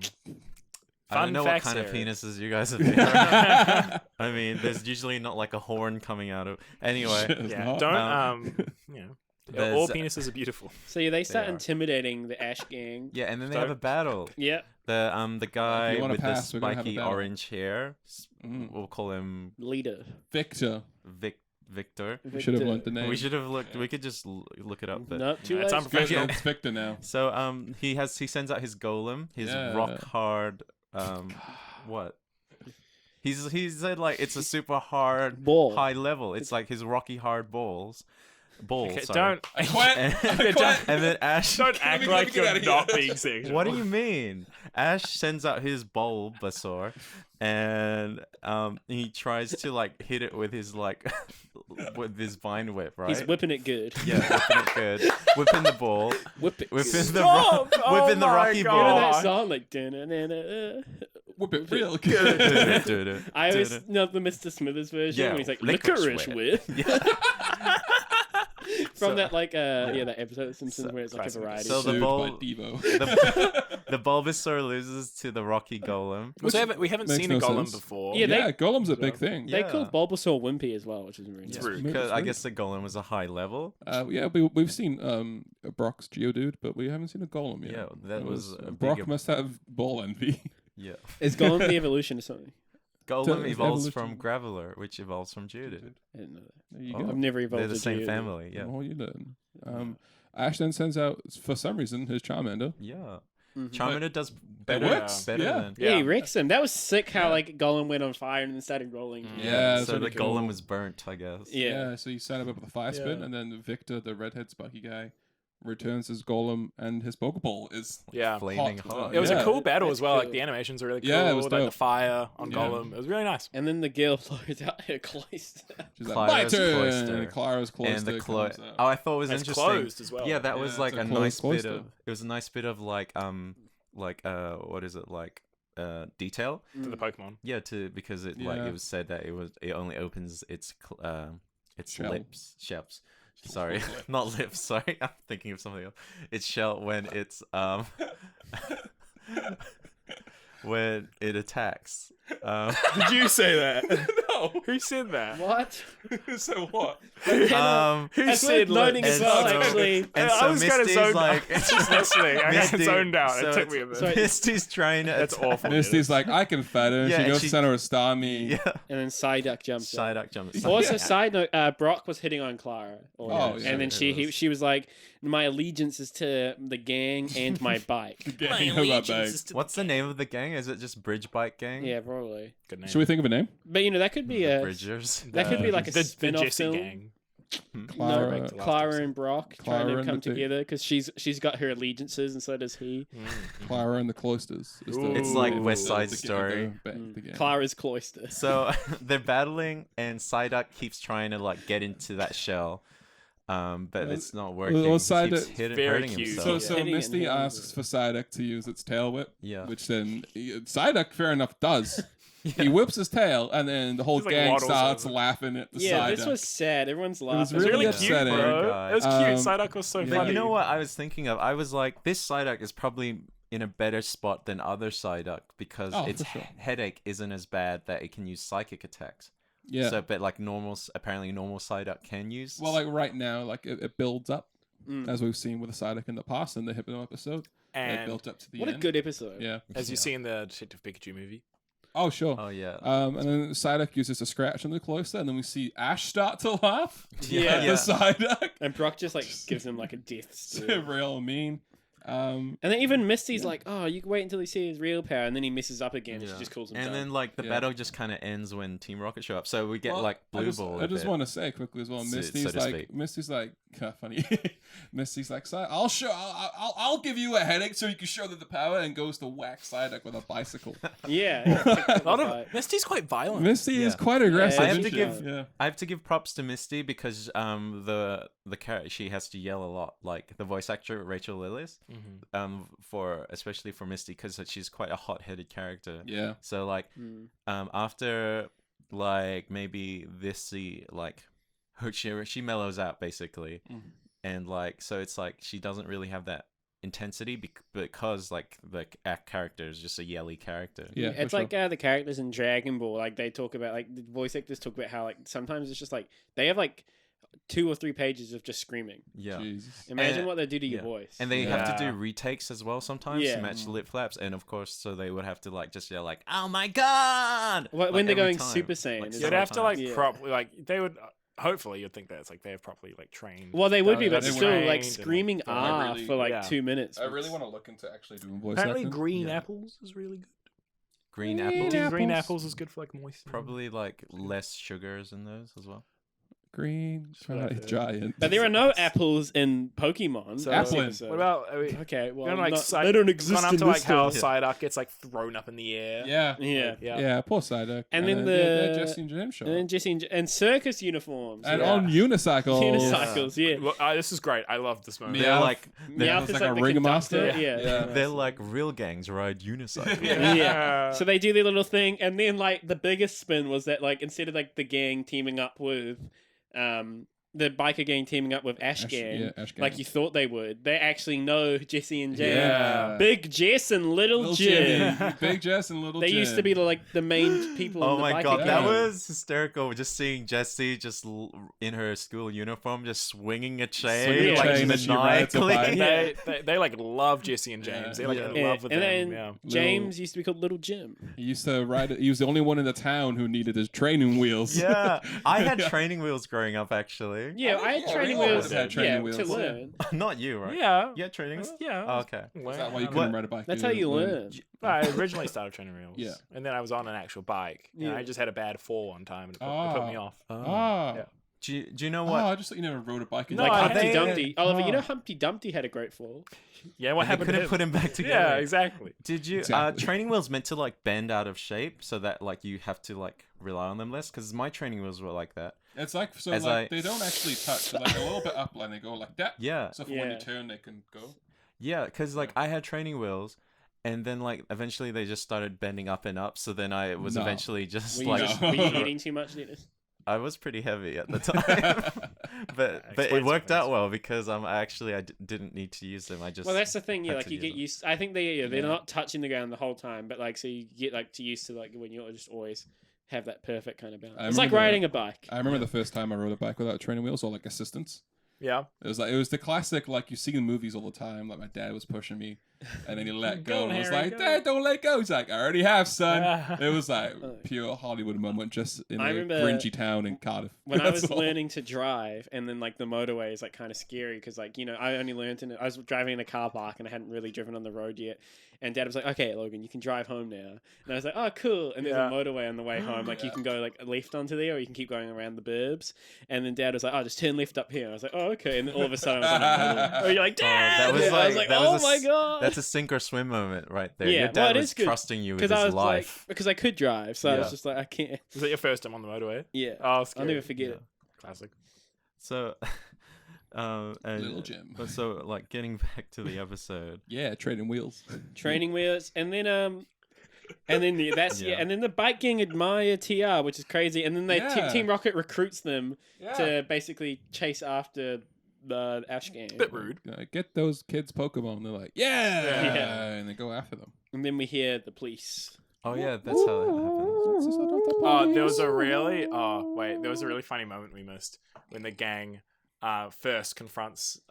I don't Fun know what facts kind of here. penises you guys have been around. I mean, there's usually not like a horn coming out of. Anyway, It's Yeah. not. Don't you know. There's- All penises are beautiful. So yeah, they start They are. intimidating the Ash gang. yeah, and then they So- have a battle. Yeah. The guy wanna with pass, the we're gonna have a spiky battle. orange hair. Mm. We'll call him Leader. Victor. Victor. We should have learned the name. We should have looked. We could just look it up. But Nope, too It's late. unprofessional. It's Victor now. So he sends out his golem, his Yeah. rock hard what? He said like it's a super hard Ball. high level. It's like his rocky hard balls. Ball. Okay, sorry. don't. I quit. And, I quit. and then Ash. Don't Let act me like get you're outta here. not being sexual. What do you mean? Ash sends out his Bulbasaur, and he tries to like hit it with his like with his vine whip, right? He's whipping it good. Yeah, whipping it good, whipping the ball, Whip it. whipping good. the Stop! Oh whipping the my rocky You know ball. that God. song like da-na-na-na. Whip it real good. I always know the Mr. Smithers version Yeah, when he's like licorice licorice whip. From So- that like that episode of Simpsons So- where it's like a classic. variety. So the Sued ball- by Devo. The Bulbasaur loses to the rocky golem. We haven't makes seen a no golem sense. before. Yeah, they- Yeah, Golem's a big thing. They Yeah. called Bulbasaur Wimpy as well, which is really nice. It's rude. Because I guess the golem was a high level. Yeah, we've seen Brock's Geodude, but we haven't seen a Golem yet. Yeah, that was a Brock big- must have ball envy. Yeah. Is Golem the evolution or something? Golem It's evolves evolution. from Graveler, which evolves from Geodude. I didn't know that. There you Oh. go. I've never evolved They're the a same Geodude. family. Yeah. Oh, you learn. Ash then sends out, for some reason, his Charmander. Yeah. Mhm. Charmander does better. works, Better yeah. than. Yeah, he wrecks him. That was sick how like Golem went on fire and then started rolling. Yeah, that's So the really cool. golem was burnt, I guess. Yeah. So you set him up with a fire spin, Yeah. and then Victor, the redhead spiky guy, returns his Golem, and his Pokeball is Yeah. Flaming Hot. hot. It was Yeah. a cool battle That's as well. Like cool. the animations were really cool. Yeah, it was like the dope. fire on Yeah. Golem. It was really nice. And then the girl flows out her cloister. She's like, Clara's my turn! Cloyster. And Clara's Cloyster And the comes out. Oh, I thought it was It's interesting. closed as well. Yeah, that Yeah, was it's like a a closed nice bit Cloyster. of. It was a nice bit of like what is it like detail. To the Pokemon. Yeah, because it like Yeah. it was said that it only opens its Shell. shells. Sorry, not lips. Sorry, I'm thinking of something else. It's shell when it's when it attacks. Did you say that? No. Who said that? What? So what? Who That's said worth noting as and well, so- actually. And I so was kind of Misty's zoned like, out. Just listening. I got Misty- zoned out. so It took me a bit. Sorry. Misty's trying to. That's attack- awful. Misty's like, I can fight her. Yeah, she and goes she- to send her a Starmie. Yeah. And then Psyduck jumps out. Psyduck jumps. Also, Yeah. side note, Brock was hitting on Clara. earlier. Oh, yeah, and then it was. she was like, my allegiance is to the gang and my bike. Getting her that bag. What's the name of the gang? Is it just Bridge Bike Gang? Yeah, probably. Good name. Should we think of a name? But, that could be The a... Bridgers. That could be like a the spin-off Jesse film. gang. Clara. Back to last Clara episode. and Brock Clara trying to and come the two- together because she's got her allegiances and so does he. Clara and the Cloysters. Is the- It's like West Side the- Story. the- Clara's cloister. So they're battling, and Psyduck keeps trying to like get into that shell, but it's not working. well, He keeps Psyduck- hitting, Very hurting cute. himself. So, Yeah. so Hitting it Misty and hitting asks it. for Psyduck to use its tail whip, Yeah. which then Psyduck, fair enough, does. He whips his tail, and then the whole He's like gang waddles starts over. laughing at the Yeah, Psyduck. this was sad. Everyone's laughing. was It was really really cute, upsetting. bro. It was cute. Um, Psyduck was so yeah. But funny. you know what I was thinking of? I was like, this Psyduck is probably in a better spot than other Psyduck because Oh, its for sure. headache isn't as bad that it can use psychic attacks. Yeah. So, but like apparently normal Psyduck can use. Well, like right now, like it builds up, Mm. as we've seen with the Psyduck in the past in the Hypno episode. It And built up to the What a end. good episode. Yeah. as you Yeah. see in the Detective Pikachu movie. Oh, sure. Oh yeah. And then Psyduck uses a scratch on the cloister, and then we see Ash start to laugh Yeah. at the Psyduck. And Brock just like gives him like a death It's stare. real mean. And then even Misty's like, oh, you can wait until you see his real power, and then he messes up again. Yeah. She just calls him And dumb. then like the Yeah. battle just kind of ends when Team Rocket show up. So we get Well, like blue ball. I a just bit. want to say quickly as well. So- Misty's so to like, speak. Misty's like, funny. Misty's like, I'll give you a headache so you can show them the power, and goes to whack Psyduck with a bicycle. yeah. A lot of Misty's quite violent. Misty is Yeah. quite aggressive. I have isn't to she? give- Yeah. I have to give props to Misty because the character, she has to yell a lot, like the voice actor Rachel Lillis, for especially for Misty because she's quite a hot-headed character. Yeah. So like Mm. after like maybe like she mellows out basically, Mhm. and like so it's like she doesn't really have that intensity because like the character is just a yelly character. Yeah. It's for like the characters in Dragon Ball. Like they talk about, like the voice actors talk about how like sometimes it's just like they have like 2 or 3 pages of just screaming. Yeah. Jesus. Imagine And- what they do to your yeah. voice. And they have to Yeah. do retakes as well sometimes Yeah. to match the lip flaps, and of course, so they would have to like just yell like, "Oh my god!" When like, they're every going time. Super Saiyan, Like, it's You'd like- several have to like times. Yeah. properly like they would. Hopefully, you'd think that it's like they have properly like trained. Well, they would Oh, be, yeah, but they still, trained like and, screaming I "ah" really- for like yeah. 2 minutes. I really want to look into actually doing voice Apparently, acting. green Yeah. apples is really good. Green Green apple, apple. Green apples is good for like moist. probably like less sugars in those as well. green Right there. giant. But there are no apples in Pokemon. So- this Apple. episode. What about? Okay, well, You know, like, not, Psy- they don't exist gone up in to this like how story. Psyduck gets like thrown up in the air. Yeah. Yeah. Yeah, poor Psyduck. And then then the- Jesse and Jim show And then up. Jesse and circus uniforms. And Yeah. on unicycles. Unicycles, yeah. Look, this is great. I love this moment. They're Meowth. like Meowth It's is like like a the ringmaster. conductor, Yeah. Yeah. they're like real gangs ride unicycles. Yeah. So they do their little thing, and then like the biggest spin was that like instead of like the gang teaming up with the biker gang teaming up with Ash Gang, Ash Gang. like you thought they would, they actually know Jesse and James. Yeah. Big Jess and Little Jim. Jimmy. Big Jess and Little They Jim. used to be like the main people. Oh in the my biker god, gang. that Yeah. was hysterical! Just seeing Jessie just in her school uniform, just swinging a chain, Swinging a like chain as she rides a maniacally. bike. They like love Jesse and James. Yeah. They're like Yeah. in Yeah. love with And them. then Yeah. James used to be called Little Jim. He used to ride it. He was the only one in the town who needed his training wheels. Yeah, I had training wheels growing up, actually. Yeah, I had yeah, training we all wheels. had training yeah, wheels. to Yeah. learn. Not you, right? Yeah. You had training wheels? Yeah. Oh, okay. Is that why you What? couldn't ride a bike? That's how you learn. No, I originally started training wheels. Yeah. And then I was on an actual bike. And Yeah. I just had a bad fall one time and it put me off. Ah. Yeah. Do you know Oh, what? I just thought you never rode a bike. No, Like I Humpty think- Dumpty. Oliver, you know Oh. Humpty Dumpty had a great fall. Yeah, what They happened to couldn't him? put him back together. Yeah, exactly. Did you? Exactly. Training wheels meant to like bend out of shape so that like you have to like rely on them less. Because my training wheels were like that. It's like so As like I- they don't actually touch. They're like a little bit up and they go like that. Yeah, So for when Yeah. you turn, they can go. yeah. Because like I had training wheels, and then like eventually they just started bending up and up. So then I was No. eventually just Were you, like just, were you eating too much, Dennis? I was pretty heavy at the time, but Explain it worked some out things. well because I didn't need to use them. I just Well, that's the thing. Yeah, had like to you use get them. used. I think they're Yeah. not touching the ground the whole time, but like so you get like to used to like when you just always have that perfect kind of balance. I It's like remember that. riding a bike. I remember the first time I rode a bike without training wheels or like assistance. Yeah. It was the classic like you see in movies all the time. Like my dad was pushing me, and then he let Go, go. And I was Harry, like, go. Dad, don't let go. He's like, I already have, son. It was like Oh. pure Hollywood moment, just in I a remember cringy town in Cardiff. When I That's was all. learning to drive, and then like the motorway is like kind of scary because like I only learned I was driving in a car park and I hadn't really driven on the road yet. And Dad was like, "Okay, Logan, you can drive home now." And I was like, "Oh, cool." And there's Yeah. a motorway on the way home. Like you can go like left onto there, or you can keep going around the burbs. And then Dad was like, "Oh, just turn left up here." And I was like, "Oh, okay." And then all of a sudden, I was on a motorway. Oh, you're like, "Dad!" that was I was like- like, that "Oh was a my s- god!" That's a sink or swim moment right there. Yeah, Your well, dad it was is good, trusting you with Because his I was life. like, because I could drive, so I was Yeah. just like, I can't. Was that your first time on the motorway? Yeah, Oh, I'll scary. never forget Yeah. it. Classic. So, and Little Jim. So, like, getting back to the episode. Yeah, trading wheels. Training wheels, and then that's Yeah. and then the bike gang admire TR, which is crazy, and then Yeah. Team Rocket recruits them Yeah. to basically chase after the Ash gang. Bit rude. Get those kids Pokemon. They're like, yeah, Yeah. and they go after them. And then we hear the police. Oh yeah, that's how that happened. There was a really there was a really funny moment we missed when the gang first confronts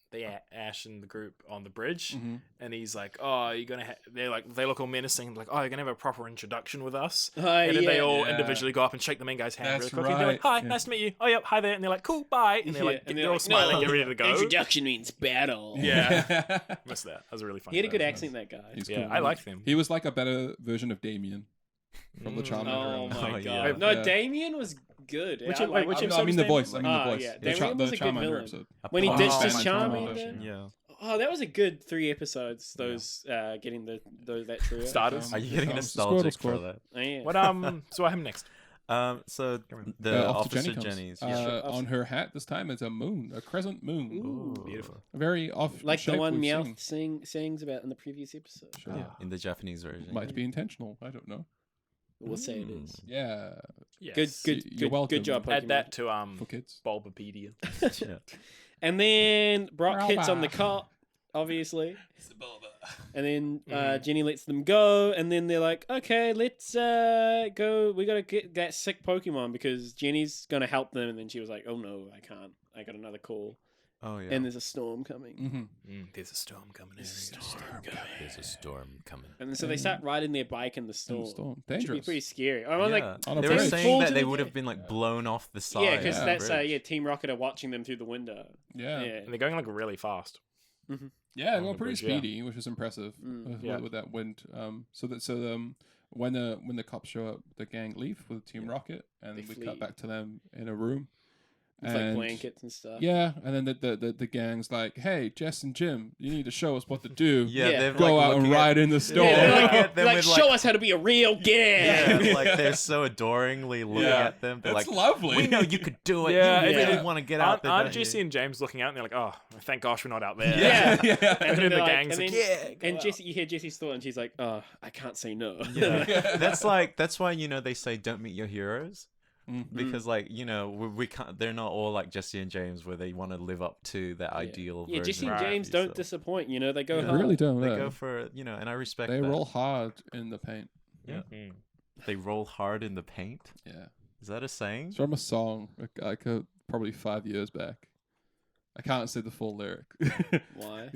the Ash and the group on the bridge, Mhm. and he's like, "Oh, you're gonna." They look all menacing, like, "Oh, you're gonna have a proper introduction with us." And then they all Yeah. individually go up and shake the main guy's hand That's really quick. And they're like, right, "Hi, yeah. nice to meet you." "Oh, yep, hi there." And they're like, "Cool, bye." And they're like, and they're all smiling, get ready to go. Introduction means battle. Yeah. Missed that. That was a really funny. He had a good bit. accent, that guy. He's Yeah, cool. I liked him. He was like a better version of Damien from the Mm. Charmander. Oh my Oh, god! yeah. No, Yeah. Damien was good. Which- I wait, like- which I- episode I mean was the Damien? voice. I mean the voice. yeah, The Damien was a good Charmander villain. episode. When he Oh, ditched his Batman Charmander. version, Yeah. Oh, that was a good 3 episodes. Those getting that trio. Starters. Are you getting Squirtle nostalgic Squad. for that? Oh, yeah. What so what happened next? So the Officer Officer Jenny comes. Jenny's. On her hat this time it's a moon, a crescent moon. Ooh. Beautiful. A very off. Like the shape one we've Meowth seen. sings about in the previous episode. Sure. Yeah, in the Japanese version. Might be intentional. I don't know. We'll say it is. Yeah, Yes. You're welcome. good job. Add Pokemon. that to for kids. Bulbapedia. Yeah. And then Brock hits on the Robot. cop, obviously. And then Jenny lets them go, and then they're like, "Okay, let's go. We gotta get that sick Pokemon because Jenny's gonna help them." And then she was like, "Oh no, I can't. I got another call, Oh yeah. and there's a storm coming." Mm-hmm. There's a storm coming. There's a storm coming. And then so they start riding their bike in the storm. storm. Which would be Dangerous. pretty scary. I mean, like, On a They were bridge. saying Fall that to they the would death. have been like blown off the side. yeah, because of the that's bridge. Team Rocket are watching them through the window. Yeah. Yeah. And they're going like really fast. Yeah, On well, the pretty bridge, yeah. speedy, which was impressive with, Yeah. with that wind. When the cops show up, the gang leave with Team Rocket, and They we flee. cut back to them in a room, It's like And- blankets and stuff. Yeah, and then the gang's like, "Hey, Jess and Jim, you need to show us what to do. Yeah, Yeah. they're Go like out and looking ride at, in the store." Yeah, they're Look like, at them like, with, show us how to be a real gang. Yeah, like they're so adoringly looking Yeah. at them. They're That's like, lovely. we know you could do it. Yeah, you yeah. really want to get out there. Aren't don't you?" Jesse and James looking out and they're like, oh, thank gosh we're not out there. Yeah. yeah. And And then they're the like- gang's and like, then- yeah. go And out." Jesse, you hear Jesse's thought, and she's like, "Oh, I can't say no." Yeah. That's why they say don't meet your heroes. Mhm. Because we can't. They're not all like Jesse and James where they want to live up to that ideal Yeah, version. Jesse and of James you, don't so disappoint. They go They hard. really don't. They yeah. go for and I respect They that. roll hard in the paint. Mhm. They roll hard in the paint. Yeah. Is that a saying? It's from a song like probably 5 years back. I can't say the full lyric. Why?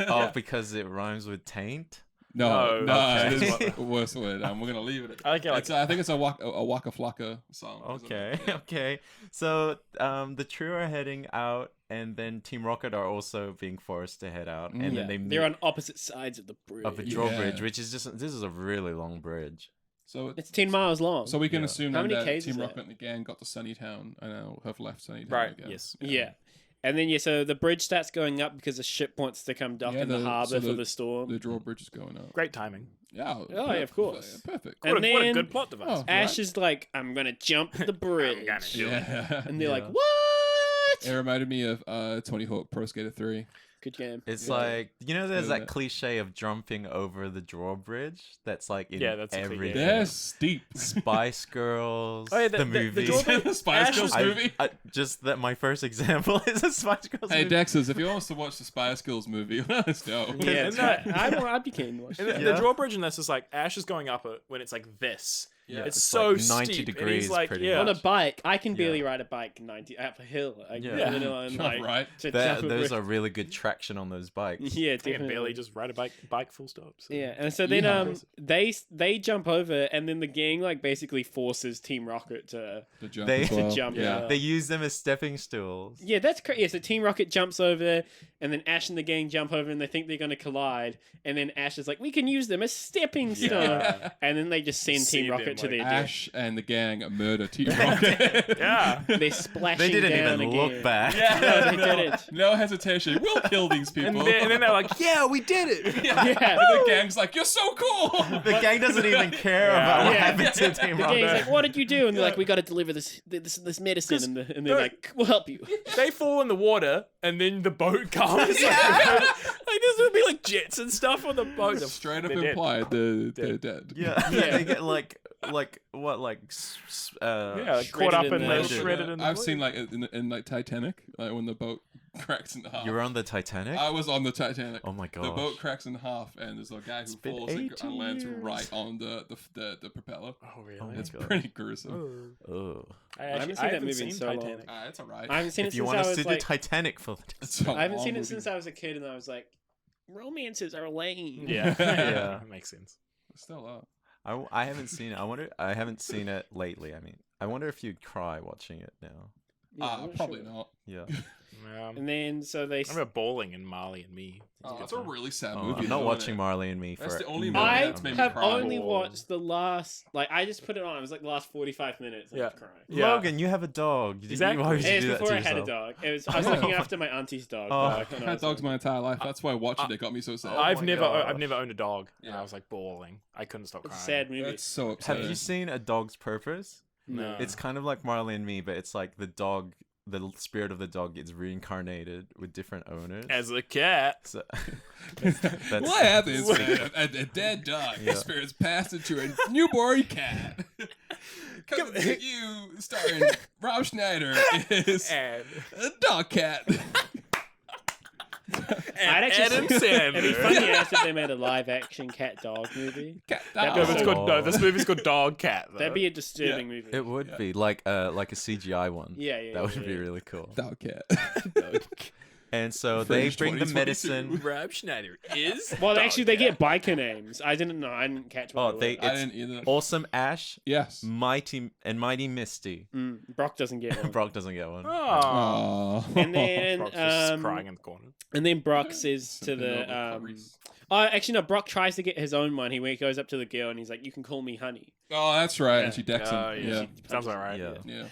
Oh, because it rhymes with taint. No, okay. it is a worse word. We're gonna leave it. I like it, like- I think it's a Waka Flocka song. isn't Okay, it? Yeah. okay. So the trio are heading out, and then Team Rocket are also being forced to head out, and Yeah. then they meet They're on opposite sides of the bridge. of the Yeah. drawbridge, which is this is a really long bridge. So It's 10 miles long. so we can Yeah. assume How then many that Ks is Team that? Rocket and the gang got to Sunnytown and now have left Sunnytown Right, again. yes. yeah. And then, so the bridge starts going up because the ship wants to come dock Yeah, in the so harbor for the storm. The drawbridge is going up. Great timing. Yeah. Oh, yeah, of course. Perfect. And What a then good plot device. Oh. Ash Right. is like, I'm going to jump the bridge. gonna do it. Yeah. And they're like, Yeah. what? It reminded me of Tony Hawk Pro Skater 3. Good game. It's Yeah. like there's Yeah. that cliche of jumping over the drawbridge. That's like in Yeah, that's a cliche. everything. They're steep. Spice Girls, Oh, yeah, the the movie. drawbridge- the Spice Ash Girls is- movie. Just that my first example is a Spice Girls Hey movie. Dexers, if you want us to watch the Spice Girls movie, let us know. Yeah, Isn't that's that- right. I'd be keen to watch And that. the Yeah. drawbridge in this is like Ash is going up it when it's like this. Yeah. It's It's so like 90 steep, and degrees he's like, pretty yeah. On a bike, I can Yeah. barely ride a bike 90 up a hill. Yeah. Right. To That, jump a those bridge. are really good traction on those bikes. Yeah, I can definitely. barely just ride a bike full stop. So. Yeah, and so then Yeah. they jump over, and then the gang like basically forces Team Rocket to The jump They- as well. jump. Yeah. They use them as stepping stools. Yeah, that's crazy. Yeah, so Team Rocket jumps over, and then Ash and the gang jump over, and they think they're going to collide. And then Ash is like, "We can use them as stepping stones." Yeah. And then they just send See Team them, Rocket to like, their death. Ash and the gang murder Team Rocket. Yeah. They're splashing They didn't down even again. look back. No, they didn't. No hesitation. We'll kill these people. And then they're like, yeah, we did it. Yeah. And the gang's like, "You're so cool." The gang doesn't even care Yeah. about what Yeah. happened to Team The Rocket. gang's like, "What did you do?" And they're like, "We got to deliver this medicine." And they're no. like, "We'll help you." They fall in the water, and then the boat comes. Like this would be like jets and stuff on the boat. Straight up They're dead. implied they're dead. Yeah. Yeah. They get like what Yeah, like, caught Shredded up in in the- the Shredded. shredded in the I've boat. seen like in like Titanic, like when the boat cracks in half. You were on the Titanic? I was on the Titanic. Oh my The gosh. boat cracks in half, and there's a guy who been falls and 18 lands years. right on the propeller. Oh really? Oh my It's God. pretty gruesome. Oh. I haven't seen that movie in so long. Titanic. It's alright. I haven't seen it If you since want I to was see the like, Titanic for It's a I haven't long seen it movie. since I was a kid, and I was like, romances are lame. Yeah, Yeah. makes sense. Still up. I haven't seen it. I haven't seen it lately. I mean, I wonder if you'd cry watching it now. Yeah, I'm not Probably sure. not. Yeah. And then so they. I remember bowling in Marley and Me. Oh, that's a really sad Oh, movie. I'm not isn't watching it? Marley and Me for That's the only no movie I that's made me have cry. only Or- watched the last. Like I just put it on. It was like the last 45 minutes. And I was Yeah. crying. Yeah. Logan, you have a dog. Exactly. Why would you It was do that before to I had a yourself? dog. I was looking after my auntie's dog. Oh. like, when I've I had was dogs young. my entire life. That's why watching it got me so sad. I've my never God. I've never owned a dog. And Yeah. I was like bawling. I couldn't stop It's a crying. sad movie. That's so Have upsetting. you seen A Dog's Purpose? No. It's kind of like Marley and Me, but it's like the dog, the spirit of the dog gets reincarnated with different owners. As a cat. So, that's, What happens when a dead dog Yeah. experience passed into a newborn cat? Coming to you, starring Rob Schneider, is And a dog cat. I'd actually Adam It'd be Sandler. funny as if they made a live action cat dog movie. Cat That'd No, be but it's so- called, no, this movie's called Dog Cat. Though. That'd be a disturbing movie. It would Yeah. be like a CGI one. Yeah, yeah. That would yeah, be yeah. really cool. Dog cat. And so they Fringe bring the 2022. medicine. Rob Schneider is. Well, Dog actually, they Cat. get biker names. I didn't know. I didn't catch what Oh, it they was. I it's didn't either. Awesome Ash, Yes. Mighty Misty. Brock doesn't get one. Brock doesn't get one. Oh. Oh. And then, Brock's just crying in the corner. and then Brock says to Something over the Clarice. oh, actually no, Brock tries to get his own one. He goes up to the girl and he's like, "You can call me honey." Oh, that's right. And she decks him. Oh, yeah. Yeah. Sounds about right. Yeah. Yeah.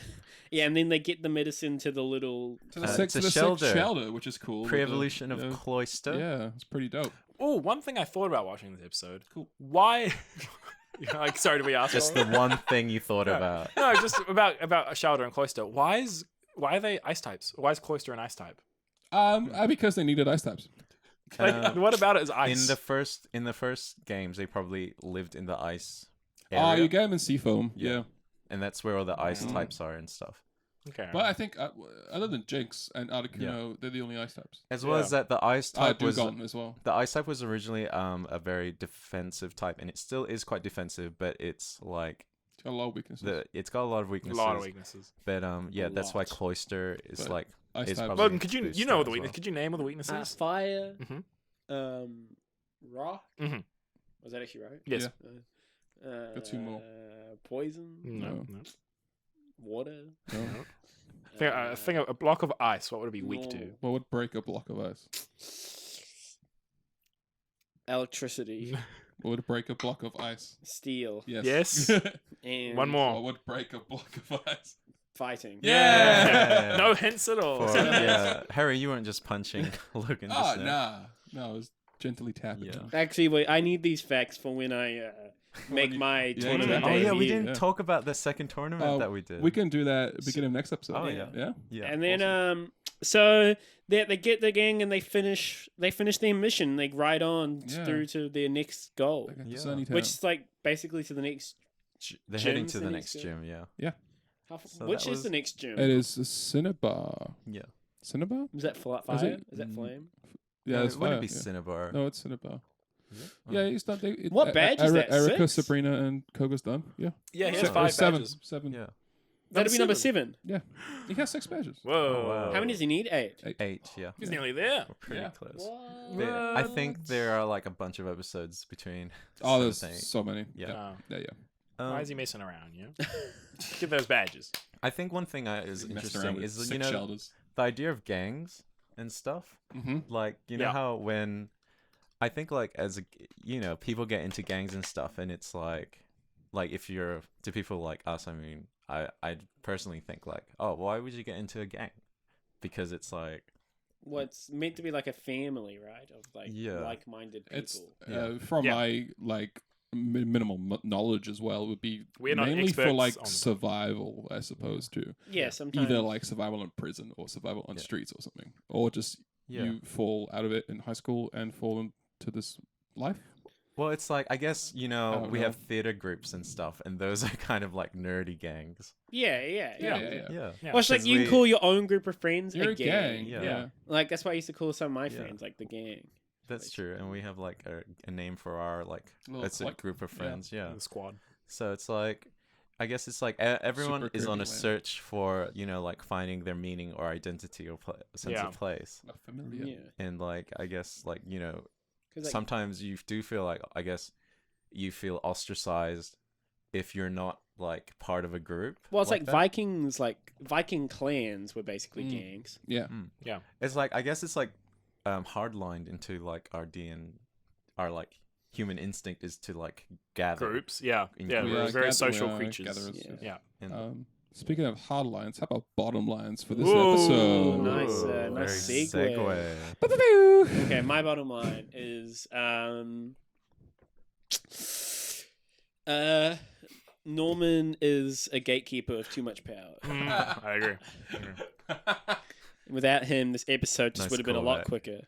Yeah, and then they get the medicine to the little. To the It's sixth a shelter. shelter. Which is cool. with Pre-evolution the- of Cloyster. Yeah, it's pretty dope. Oh, one thing I thought about watching this episode. Cool. Why? Like, sorry, do we ask? Just for the it? one thing you thought No. about. No, just about Shelter and Cloyster. Why are they ice types? Why is Cloyster an ice type? Because they needed ice types. Like, what about it is ice? In the first games, they probably lived in the ice Oh, area, you get them in seafoam. Yeah. and that's where all the ice Mm. types are and stuff. Okay. But I think other than Jinx and Articuno, they're the only ice types. As well as that, the ice Ah, type was Dugong as well. the ice type was originally a very defensive type, and it still is quite defensive, but it's like It's got a lot of weaknesses. it's got a lot of a weaknesses. lot of weaknesses. But yeah, that's why lot. Cloyster is But like ice is types. probably Logan, could you booster know as the weakness? well. Could you name all the weaknesses? Fire, Mhm. rock. Mhm. Was that actually right? Yes. Got two more. Poison, No. No. No. water. No. Think of a block of ice. What would it be weak to? normal. What would break a block of ice? Electricity, What would break a block of ice? steel, Yes. Yes. and One What more. would break a block of ice? fighting. Yeah. No hints at all. For, yeah, Harry, you weren't just punching Logan. Oh, just now. no, I was gently tapping. Yeah. him. Actually, wait. I need these facts for when I make you- my yeah, tournament. Oh yeah, we debut. didn't talk about the second tournament Oh, that we did. We can do that at the beginning of next episode. Oh, yeah. Yeah. yeah. And then so they get the gang and they finish their mission. They ride on Yeah. through to their next goal, Like at the Yeah. Sunny Town. which is like basically to the next. They're heading Gyms to the they next need to- gym. Yeah. So Which that is was- the next gym? It is a Cinnabar. Yeah. Cinnabar? Is that fire? it? Is that flame? Yeah, it's Wouldn't fire. it be yeah. Cinnabar? No, it's Cinnabar. Oh. Yeah, it's not. What badge is that, Erica, 6? Sabrina, and Koga's done. Yeah. Yeah, he So- has or 5 seven. badges. 7. Yeah. That'd be number 7. Yeah. He has 6 badges. Whoa. Oh, wow. How many does he need? 8. 8. Yeah. He's nearly there. We're pretty Yeah. close. What? But I think there are like a bunch of episodes between. Oh, there's 7 and 8. so many. Yeah. Yeah. Why is he messing around? You know? Get those badges. I think one thing is He messed around interesting with is 6 you know shelters. the idea of gangs and stuff. Mm-hmm. Like you know Yeah. how when I think like as a people get into gangs and stuff, and it's like if you're to people like us, I mean, I personally think like, oh, why would you get into a gang? Because it's like Well, it's meant to be like a family, right? Of like Yeah. like-minded people. It's Yeah. from Yeah. my like minimal knowledge as well. It would be We're not mainly for experts like on- survival as opposed to yeah, sometimes. either like survival in prison or survival on Yeah. streets or something, or just yeah. you fall out of it in high school and fall into this life. Well, it's like I guess I we don't have know. theater groups and stuff, and those are kind of like nerdy gangs. Yeah. Yeah. Yeah. Yeah. Well, it's like 'Cause you can we- call your own group of friends You're a gang. Yeah. Yeah. Like that's why I used to call some of my Yeah. friends like the gang. That's true, and we have like a name for our like Little it's a clique. group of Yeah. friends. Yeah. The squad. So it's like, I guess it's like everyone Super is on a creepy, man. search for like finding their meaning or identity or sense Yeah. of place, A familiar. Yeah. and like I guess like 'Cause, like, sometimes you do feel like I guess you feel ostracized if you're not like part of a group. well, it's like that. Vikings. Like Viking clans were basically Mm. gangs. Yeah. It's like I guess it's like hardlined into like our our like human instinct is to like gather. Groups. Yeah. In Yeah. groups. We're Yeah, very gather- social we are creatures. gatherers, Yeah. Yeah. And Speaking of hard lines, how about bottom lines for this Whoa. episode? Nice, Ooh, nice very segue. Okay, my bottom line is Norman is a gatekeeper of too much power. I agree. Without him, this episode just Nice would have been a lot callback. quicker.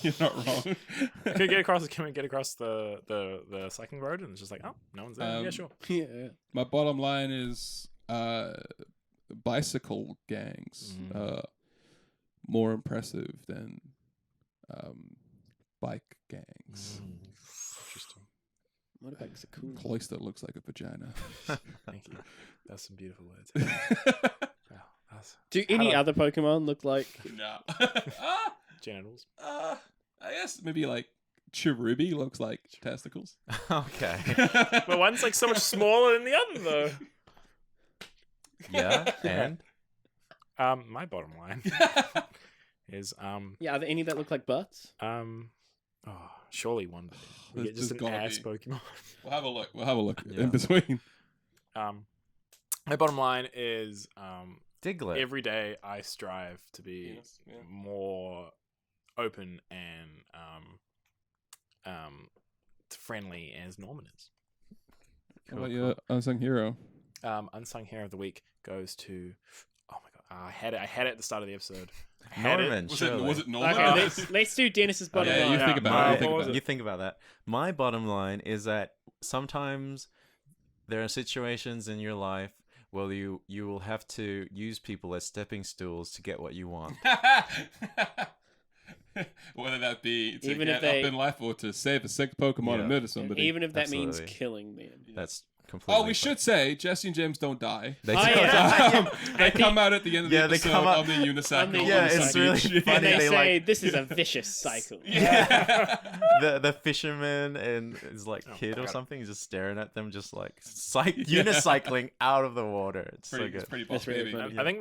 You're not wrong. Can we get across the cycling road and it's just like, oh, no one's there. Yeah, sure. Yeah. My bottom line is bicycle gangs more impressive than bike gangs. Interesting. Motorbikes are cool. Cloyster looks like a vagina. Thank you. That's some beautiful words. Wow, that's Do any other Pokemon look like? No. genitals. I guess maybe like Cherubi looks like testicles. Okay. But one's like so much smaller than the other, though. Yeah, and My bottom line is Yeah, are there any that look like butts? surely one day we There's get just just an gotta ass be. Pokemon. We'll have a look. Yeah. In between. I My bottom line is Diglett. every day I strive to be Yes, yeah. more open and friendly as Norman is. What about your unsung hero? Unsung hero of the week goes to. Oh my god! I had it at the start of the episode. I had Norman, surely. Was it Norman? Okay, let's do Dennis's bottom yeah, line. you think about it. What was You think about that. My bottom line is that sometimes there are situations in your life where you will have to use people as stepping stools to get what you want. Whether that be to Even get if they- up in life or to save a sick Pokemon Yeah. or murder somebody. Even if that means Absolutely. killing them. That's completely. Oh, we should say Jesse and James don't die. They Oh, don't. yeah. They come out at the end of the Yeah, they episode come out- on the unicycle. On the Yeah, on the it's beach. really funny. And they They say like- this is a vicious cycle. Yeah. the fisherman and his like kid or God. something, he's just staring at them, just like unicycling out of the water. It's so Pretty, good. it's pretty That's boss really baby. funny. I think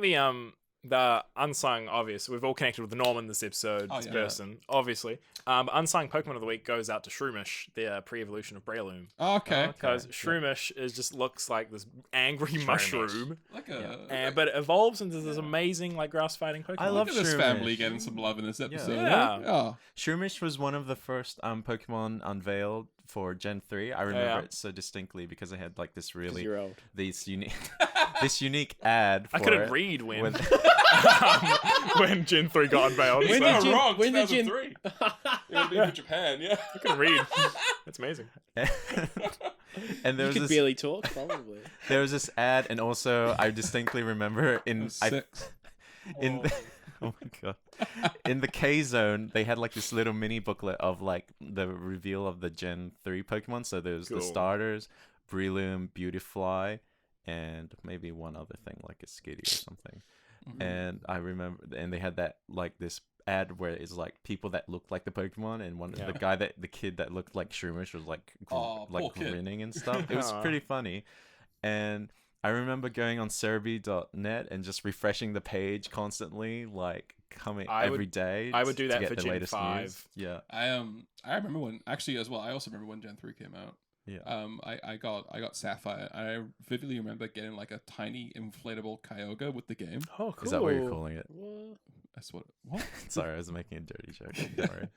the unsung obvious. We've all connected with Norman this episode. Oh, This yeah. person, obviously. But unsung Pokemon of the week goes out to Shroomish, the pre-evolution of Breloom. Oh, okay. Because Okay, Shroomish just looks like this angry mushroom, Like a. but it evolves into this amazing like grass fighting Pokemon. I love Look at this Shroomish. family getting some love in this episode. Yeah. Right? Oh. Shroomish was one of the first Pokemon unveiled for Gen 3. I remember yeah. it so distinctly because they had like this 'Cause really you're old. this unique this unique ad for I couldn't it. read when When- when Gen 3 got unveiled. When so did you- wrong. when did you- 2003. It would be for Japan. Yeah. I couldn't read. That's amazing. and there You was could this barely talk, probably. there was this ad, and also I distinctly remember in Six. in the, oh my god, in the K zone they had like this little mini booklet of like the reveal of the Gen 3 Pokemon. So there's the Cool. starters, Breloom, Beautifly, and maybe one other thing like a Skitty or something. Mm-hmm. And I remember, and they had that like this ad where it's like people that looked like the Pokemon, and Yeah. the kid that looked like Shroomish was like Aw, poor like kid. grinning and stuff. It was Aw. pretty funny. And I remember going on Cerebi.net and just refreshing the page constantly, like coming every day. I would do to that get for the Gen latest 5. news. Yeah, I remember when actually as well. I also remember when Gen 3 came out. yeah. I got Sapphire. I vividly remember getting like a tiny inflatable Kyogre with the game. Oh, cool. Is that what you're calling it? What? That's what Sorry, I was making a dirty joke. Don't worry.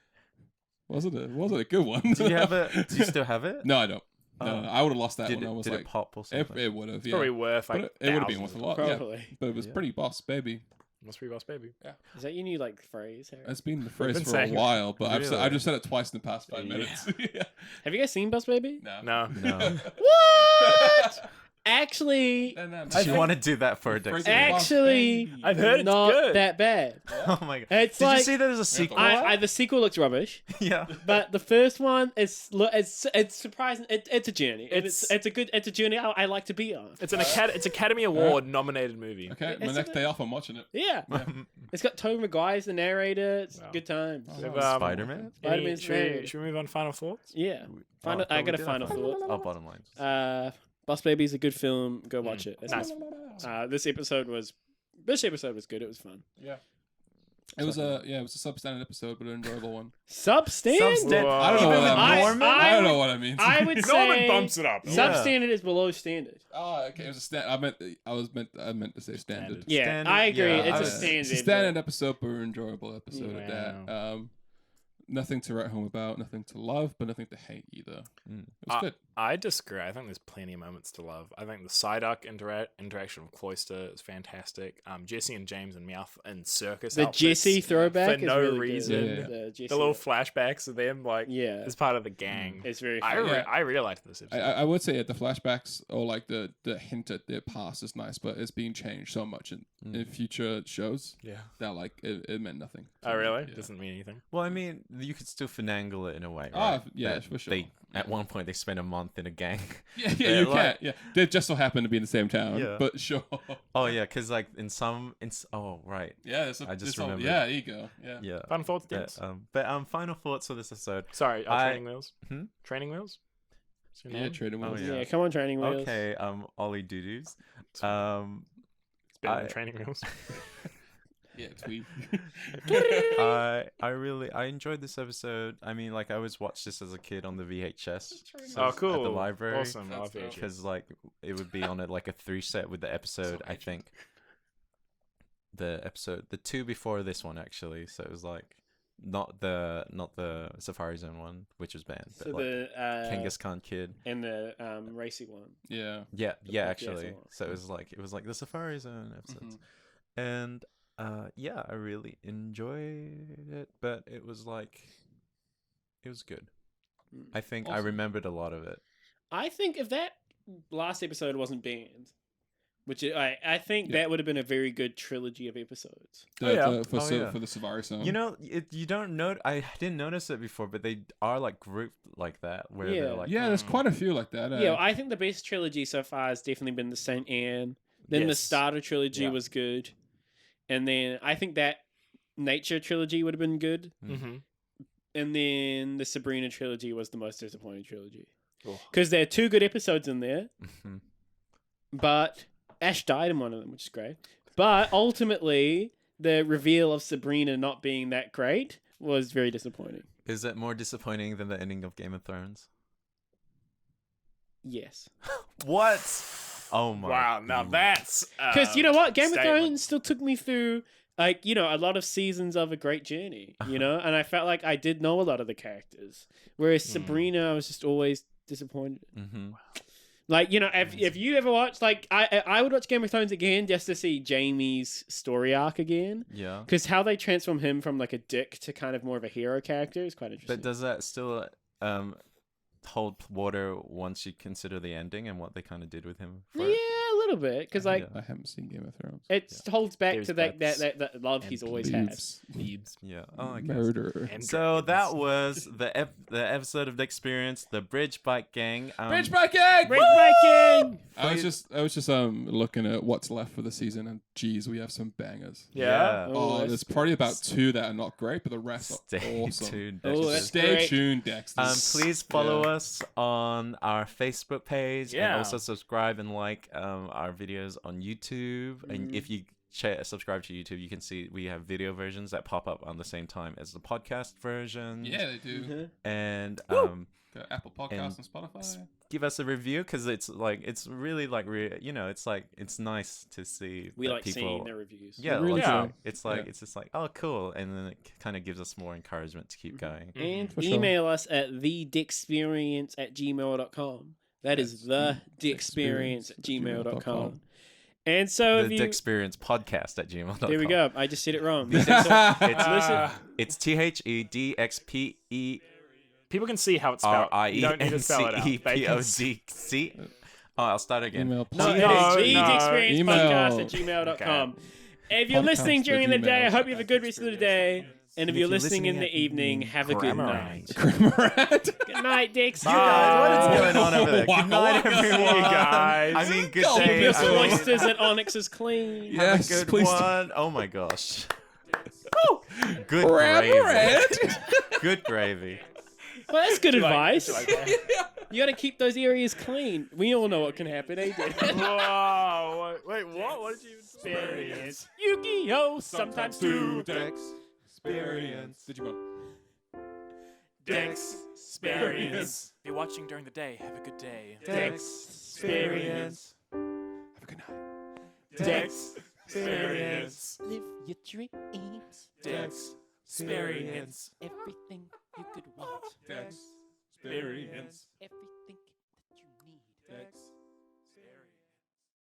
wasn't a good one. Do you have it? Do you still have it? No, I don't. Oh. No, I would have lost that Did when I was it like pop or it, something? it would have. It's Yeah. probably worth like But it would have been worth a lot. Yeah. Probably. But it was Yeah. pretty boss baby. Must be Boss Baby. Is that your new like phrase, Harry? It's been the phrase been for a saying it. while, but Really? I've just said it twice in the past 5 Yeah. minutes. Yeah. Have you guys seen Bus Baby? No. No. No. What? Actually, No. Do you want to do that for a Phrase Dexperience? boss Actually, baby. I've heard it's not good. that bad. Oh my god! It's Did like you see there's a sequel? the sequel looks rubbish, Yeah. but the first one is it's surprising. It's a journey. It's- It's a journey I like to be on. It's it's Academy Award nominated movie. Okay, my It's next a- day off, I'm watching it. Yeah, it's got Tobey Maguire's the narrator. It's Wow. good times. Have, Spider-Man? Spider-Man's should, we, narrated. should we move on to final thoughts? Yeah, Oh, I thought got we a did final have thought. Oh, bottom line. Bus Baby is a good film. Go watch it. It's Nice. This episode was good. It was fun. It was a substandard episode, but an enjoyable one. Substandard. Whoa. I don't know Even what with that means. Norman? I don't know what that means. I would Norman say bumps it up. Yeah. substandard is below standard. Oh, okay. It was a I meant to say standard. Yeah, Standard, I agree. yeah, It's I- a standard. It's a standard episode, but an enjoyable episode Wow. at that. Nothing to write home about, nothing to love, but nothing to hate either. Mm. It was good. I disagree. I think there's plenty of moments to love. I think the Psyduck interaction with Cloyster is fantastic. Jesse and James and Meowth and circus The outfits Jesse throwback for is no really reason. Good. Yeah. The, Jesse, The little flashbacks of them like yeah, as part of the gang. it's very. I Funny. Yeah. I really liked this episode. I would say the flashbacks or like the hint at their past is nice, but it's being changed so much in future shows yeah. that like it meant nothing. to Oh me. really? Yeah. Doesn't mean anything. Well, I mean, you could still finagle it in a way, Ah, right? yeah, That for sure. They at one point they spent a month in a gang. Yeah, Yeah, you like- can. Yeah, they just so happen to be in the same town. Yeah. But sure. Oh yeah, because like oh right, Yeah, it's a, I just it's all- remembered. yeah, there you go. Yeah. yeah. Final thoughts, But, Dennis? final thoughts for this episode. Sorry, I- training wheels. Hmm? Training wheels. Is your Yeah, name? trading Oh, wheels. yeah. Yeah, come on, training wheels. Okay, Ollie Doodoos. It's better than I- training wheels. Yeah, tweet. I enjoyed this episode. I mean, like I always watched this as a kid on the VHS. Oh, cool. At the library. Awesome. I love That's dope. VHS. Because like it would be on it like a 3 set with the episode. I think the 2 before this one actually. So it was like not the Safari Zone one, which was banned, but So like the Genghis Khan Kid. and the racy one. Yeah. Yeah, podcast actually. one. So it was like the Safari Zone episodes. Mhm. And yeah, I really enjoyed it, but it was good. Mm. I think I Awesome. remembered a lot of it. I think if that last episode wasn't banned, which I think Yeah. that would have been a very good trilogy of episodes. For the Safari Zone. You know, you don't know. I didn't notice it before, but they are like grouped like that, where Yeah. they're like, Yeah, there's quite a few like that. Yeah, I think the best trilogy so far has definitely been the Saint Anne. Then the Yes. Starter trilogy Yeah. was good, and then I think that Nature trilogy would have been good, Mm-hmm. and then the Sabrina trilogy was the most disappointing trilogy Cool. because there are 2 good episodes in there, Mhm. but Ash died in one of them, which is great. But ultimately, the reveal of Sabrina not being that great was very disappointing. Is it more disappointing than the ending of Game of Thrones? Yes. What? Oh my! Wow. Now that's Because you know what? Game statement. of Thrones still took me through, like, you know, a lot of seasons of a great journey, you know? And I felt like I did know a lot of the characters. Whereas Sabrina, I was just always disappointed. Mm-hmm. Like, you know, if you ever watched, like, I would watch Game of Thrones again just to see Jaime's story arc again. Yeah. Because how they transform him from, like, a dick to kind of more of a hero character is quite interesting. But does that still hold water once you consider the ending and what they kind of did with him? Yeah, a little bit. Because, like, Yeah. I haven't seen Game of Thrones. it holds back There's to that depths love he's always had. Thebes. Yeah. Oh, I guess. Murder. And So dragons. that was the episode of Dexperience, the Bridge Bike Gang. Bridge biking! Bridge biking! I was just looking at what's left for the season, and geez, we have some bangers. Yeah. Oh, Oh, that's there's probably about 2 that are not great, but the rest are Stay awesome. tuned. Oh, Dexter. that's Stay great. tuned, Dexter. Please follow us on our Facebook page and Yeah. also subscribe and like our videos on YouTube. And if you subscribe to YouTube, you can see we have video versions that pop up on the same time as the podcast version. Yeah, they do. Mhm. And Got Apple Podcasts and Spotify. give us a review because it's really like it's nice to see We that like people, seeing their reviews. yeah, Really like, Yeah. it's like Yeah. it's just like, oh, cool, and then it kind of gives us more encouragement to keep going. And For sure. email us at thedexperience@gmail.com. That is the Dexperience@gmail.com. And so if The you Dexperiencepodcast@gmail.com. there we go. I just said it wrong. It's Listen. it's THEDXPE. People can see how it's spelled. You don't need to spell it out. They can see- RIENCEPODC. Oh, I'll start again. Email No, podcast. it is no. thedexperiencepodcast@gmail.com. If you're listening during the day, I hope you have a good rest of the day. And if you're listening in the evening, have a good night. Criminal. Good night, Dex. You guys, what is going on over there? Wow. Good night, everyone. See you guys. I mean, good Go, day. Your I mean, Cloysters at Onyx is clean. Yes, good please. one. Oh my gosh. Good Grab gravy. red. Good gravy. Well, that's good advice. Like that. You got to keep those areas clean. We all know what can happen, eh, Dex? Whoa. Wait, what? What did you experience? Yu-Gi-Oh! Sometimes too. Dexperience. Digimon. Dexperience. If you're watching during the day, have a good day. Dexperience. Have a good night. Dexperience. Live your dreams. Dexperience. Everything you could want. Dexperience.